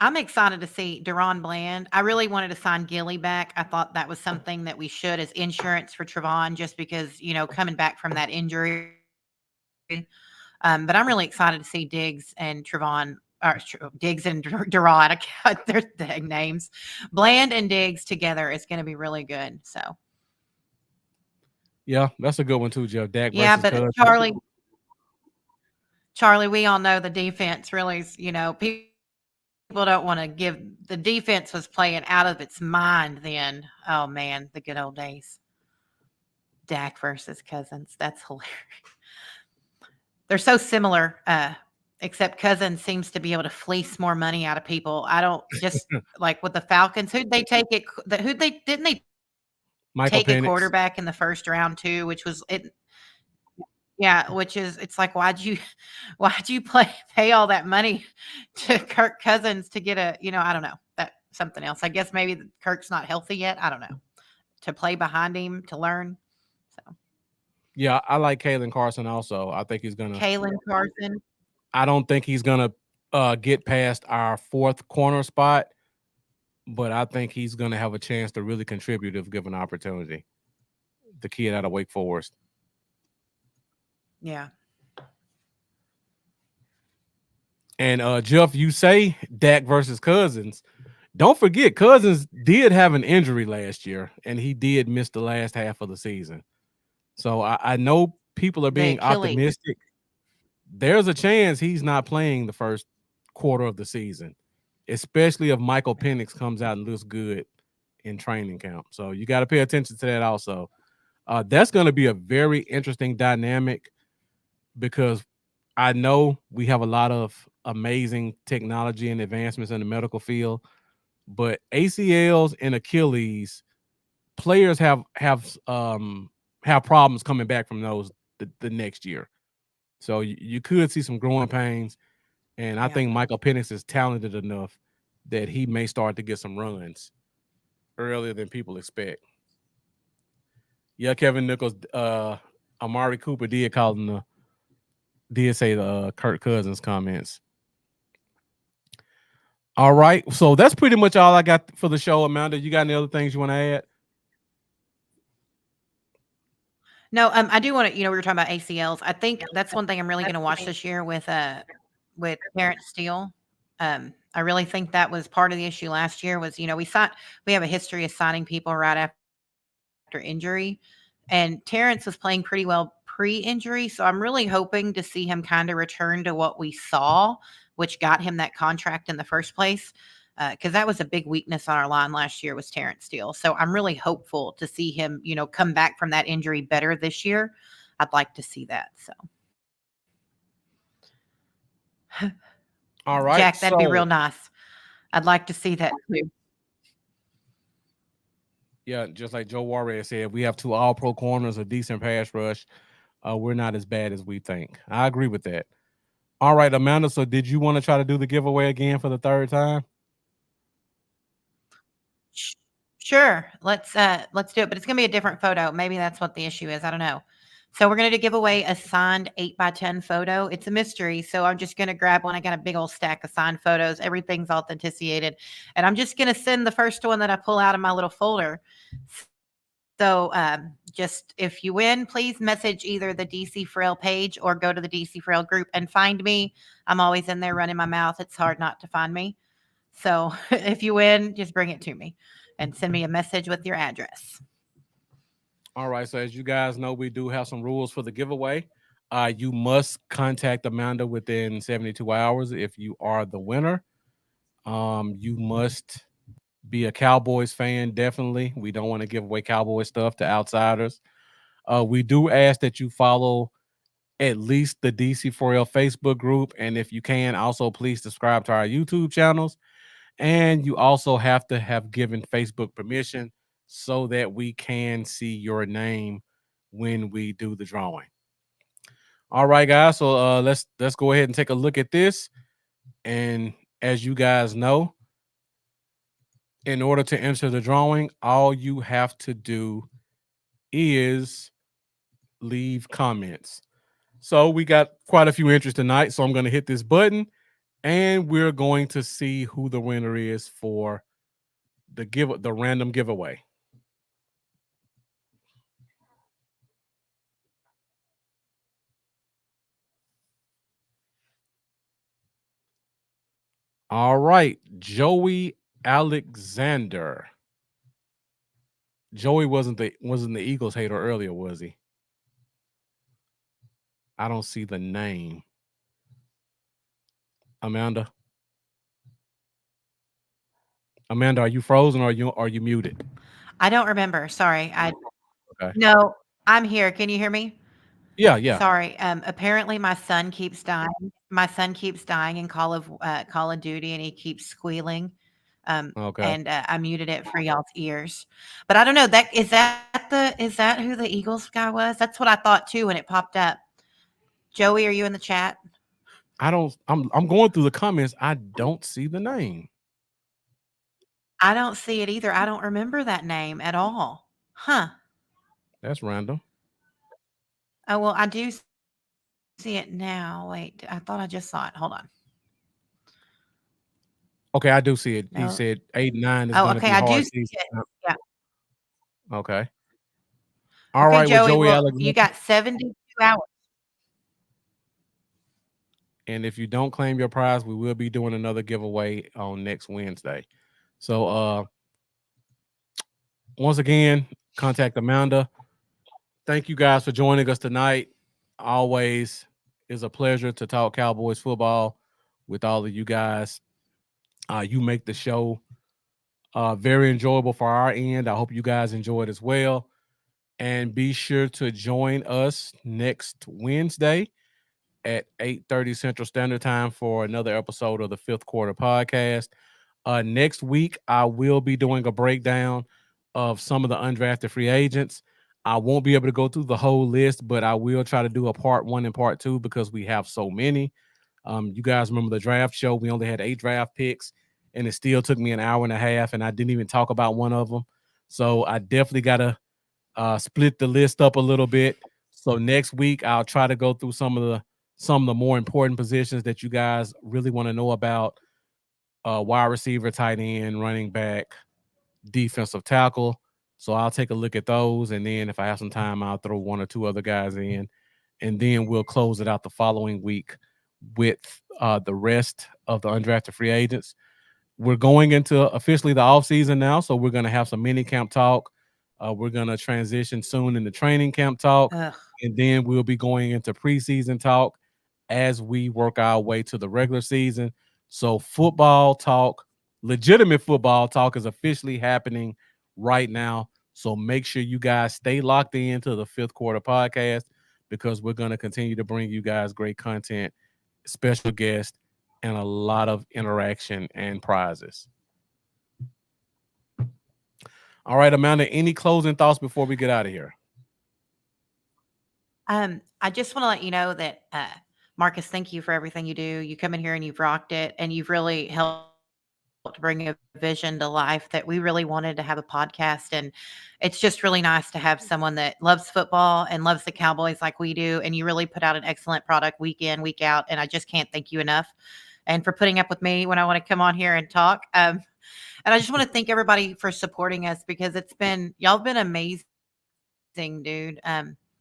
I'm excited to see Deron Bland. I really wanted to sign Gilly back. I thought that was something that we should as insurance for Trevon, just because, coming back from that injury. But I'm really excited to see Diggs and Trevon, or Diggs and Deron. I got their dang names. Bland and Diggs together is going to be really good. So.
Yeah, that's a good one too, Jeff. Dak
versus
Cousins.
Charlie, we all know the defense really is, people don't want to give. The defense was playing out of its mind then. Oh man, the good old days. Dak versus Cousins. That's hilarious. They're so similar, except Cousins seems to be able to fleece more money out of people. I don't just like with the Falcons. Who'd they take it? Didn't they
Michael
take
Penix.
A quarterback in the first round too, which was it. Yeah, it's like, why'd you pay all that money to Kirk Cousins to get I don't know, that something else. I guess maybe Kirk's not healthy yet. I don't know, to play behind him to learn. So
yeah, I like Kalen Carson also. I think he's gonna.
Kalen Carson.
I don't think he's gonna get past our 4th corner spot, but I think he's gonna have a chance to really contribute if given opportunity. The kid out of Wake Forest.
Yeah.
And Jeff, you say Dak versus Cousins. Don't forget, Cousins did have an injury last year, and he did miss the last half of the season. So I know people are being optimistic. There's a chance he's not playing the first quarter of the season, especially if Michael Penix comes out and looks good in training camp. So you got to pay attention to that also. That's going to be a very interesting dynamic, because I know we have a lot of amazing technology and advancements in the medical field, but ACLs and Achilles, players have problems coming back from those the next year. So you could see some growing pains, and I think Michael Penix is talented enough that he may start to get some runs earlier than people expect. Yeah, Kevin Nichols, Amari Cooper did say the Kirk Cousins comments. All right, so that's pretty much all I got for the show. Amanda, you got any other things you want to add?
No, I do want to. We were talking about ACLs. I think that's one thing I'm really going to watch this year with Terrence Steele. I really think that was part of the issue last year. Was we have a history of signing people right after injury, and Terrence was playing pretty well pre-injury. So I'm really hoping to see him kind of return to what we saw, which got him that contract in the first place. Because that was a big weakness on our line last year was Terrence Steele. So I'm really hopeful to see him, come back from that injury better this year. I'd like to see that. So.
All right,
Jack, that'd be real nice. I'd like to see that too.
Yeah, just like Joe Warrior said, we have 2 all-pro corners, a decent pass rush. We're not as bad as we think. I agree with that. All right, Amanda, so did you want to try to do the giveaway again for the 3rd time?
Let's do it, but it's gonna be a different photo. Maybe that's what the issue is. I don't know. So we're gonna give away a signed 8x10 photo. It's a mystery, so I'm just gonna grab one. I got a big old stack of signed photos. Everything's authenticated, and I'm just gonna send the first one that I pull out of my little folder. So just if you win, please message either the DC Frail page or go to the DC Frail group and find me. I'm always in there running my mouth. It's hard not to find me. So if you win, just bring it to me and send me a message with your address.
All right. So as you guys know, we do have some rules for the giveaway. You must contact Amanda within 72 hours if you are the winner. You must be a Cowboys fan, definitely. We don't want to give away Cowboy stuff to outsiders. We do ask that you follow at least the DC4L Facebook group. And if you can, also please subscribe to our YouTube channels. And you also have to have given Facebook permission so that we can see your name when we do the drawing. All right, guys. So let's go ahead and take a look at this. And as you guys know, in order to enter the drawing, all you have to do is leave comments. So we got quite a few entries tonight. So I'm going to hit this button and we're going to see who the winner is for the random giveaway. All right, Joey Alexander. Joey wasn't the Eagles hater earlier, was he? I don't see the name. Amanda. Amanda, are you frozen or are you muted?
I don't remember. Sorry.
Okay.
No, I'm here. Can you hear me?
Yeah, yeah.
Sorry. Apparently my son keeps dying. My son keeps dying in Call of Duty, and he keeps squealing.
Okay.
And I muted it for y'all's ears. But I don't know. Is that who the Eagles guy was? That's what I thought too when it popped up. Joey, are you in the chat?
I'm going through the comments. I don't see the name.
I don't see it either. I don't remember that name at all. Huh.
That's random.
Oh well, I do see it now. Wait, I thought I just saw it. Hold on.
Okay, I do see it.
No.
He said 8-9 is
Oh,
going to
okay.
be
I do
hard
see
season.
it. Yeah.
Okay. All
Okay,
right, with
Joey.
Joey
Well, you
Alexander.
got 72 hours.
And if you don't claim your prize, we will be doing another giveaway on next Wednesday. So once again, contact Amanda. Thank you guys for joining us tonight. Always is a pleasure to talk Cowboys football with all of you guys. You make the show very enjoyable for our end. I hope you guys enjoy it as well. And be sure to join us next Wednesday at 8:30 Central Standard Time for another episode of the Fifth Quarter Podcast. Next week, I will be doing a breakdown of some of the undrafted free agents. I won't be able to go through the whole list, but I will try to do a part 1 and part 2 because we have so many. You guys remember the draft show? We only had 8 draft picks, and it still took me an hour and a half, and I didn't even talk about one of them. So I definitely got to split the list up a little bit. So next week, I'll try to go through some of the more important positions that you guys really want to know about. Wide receiver, tight end, running back, defensive tackle. So I'll take a look at those, and then if I have some time, I'll throw 1 or 2 other guys in, and then we'll close it out the following week with the rest of the undrafted free agents. We're going into officially the offseason now, so we're going to have some mini camp talk. We're going to transition soon into training camp talk,
Ugh.
and then we'll be going into preseason talk as we work our way to the regular season. So football talk, legitimate football talk is officially happening right now. So make sure you guys stay locked into the Fifth Quarter Podcast because we're going to continue to bring you guys great content, special guests, and a lot of interaction and prizes. All right, Amanda, any closing thoughts before we get out of here?
I just want to let you know that Marcus, thank you for everything you do. You come in here and you've rocked it, and you've really helped bring a vision to life that we really wanted to have a podcast. And it's just really nice to have someone that loves football and loves the Cowboys like we do. And you really put out an excellent product week in, week out. And I just can't thank you enough. And for putting up with me when I want to come on here and talk. And I just want to thank everybody for supporting us because y'all have been amazing, dude.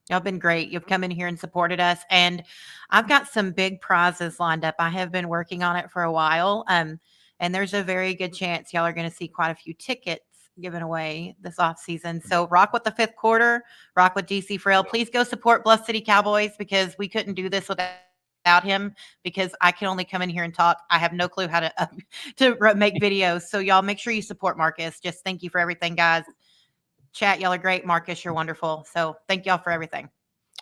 Y'all been great. You've come in here and supported us. And I've got some big prizes lined up. I have been working on it for a while. And there's a very good chance y'all are going to see quite a few tickets given away this off season. So rock with the fifth quarter, rock with DC Frail. Please go support Bluff City Cowboys because we couldn't do this without him because I can only come in here and talk. I have no clue how to make videos. So y'all make sure you support Marcus. Just thank you for everything, guys. Chat, y'all are great. Marcus, you're wonderful. So thank y'all for everything.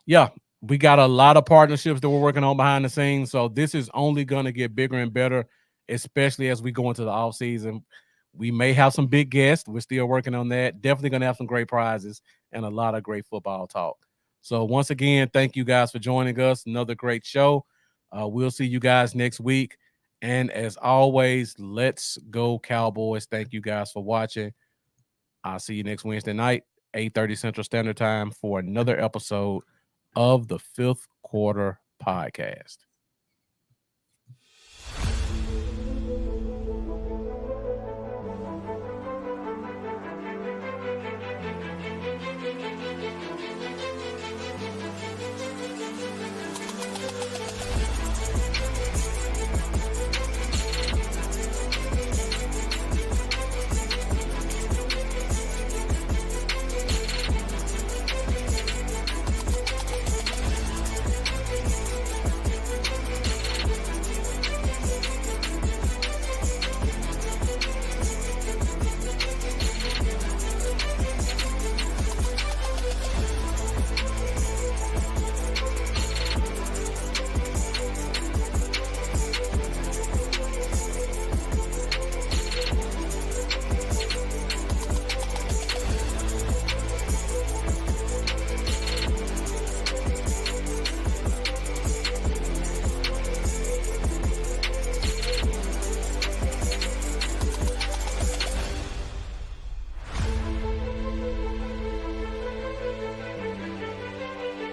Yeah, we got a lot of partnerships that we're working on behind the scenes. So this is only going to get bigger and better, especially as we go into the off season. We may have some big guests. We're still working on that. Definitely going to have some great prizes and a lot of great football talk. So once again, thank you guys for joining us. Another great show. We'll see you guys next week. And as always, let's go Cowboys. Thank you guys for watching. I'll see you next Wednesday night, 8:30 Central Standard Time for another episode of the Fifth Quarter Podcast.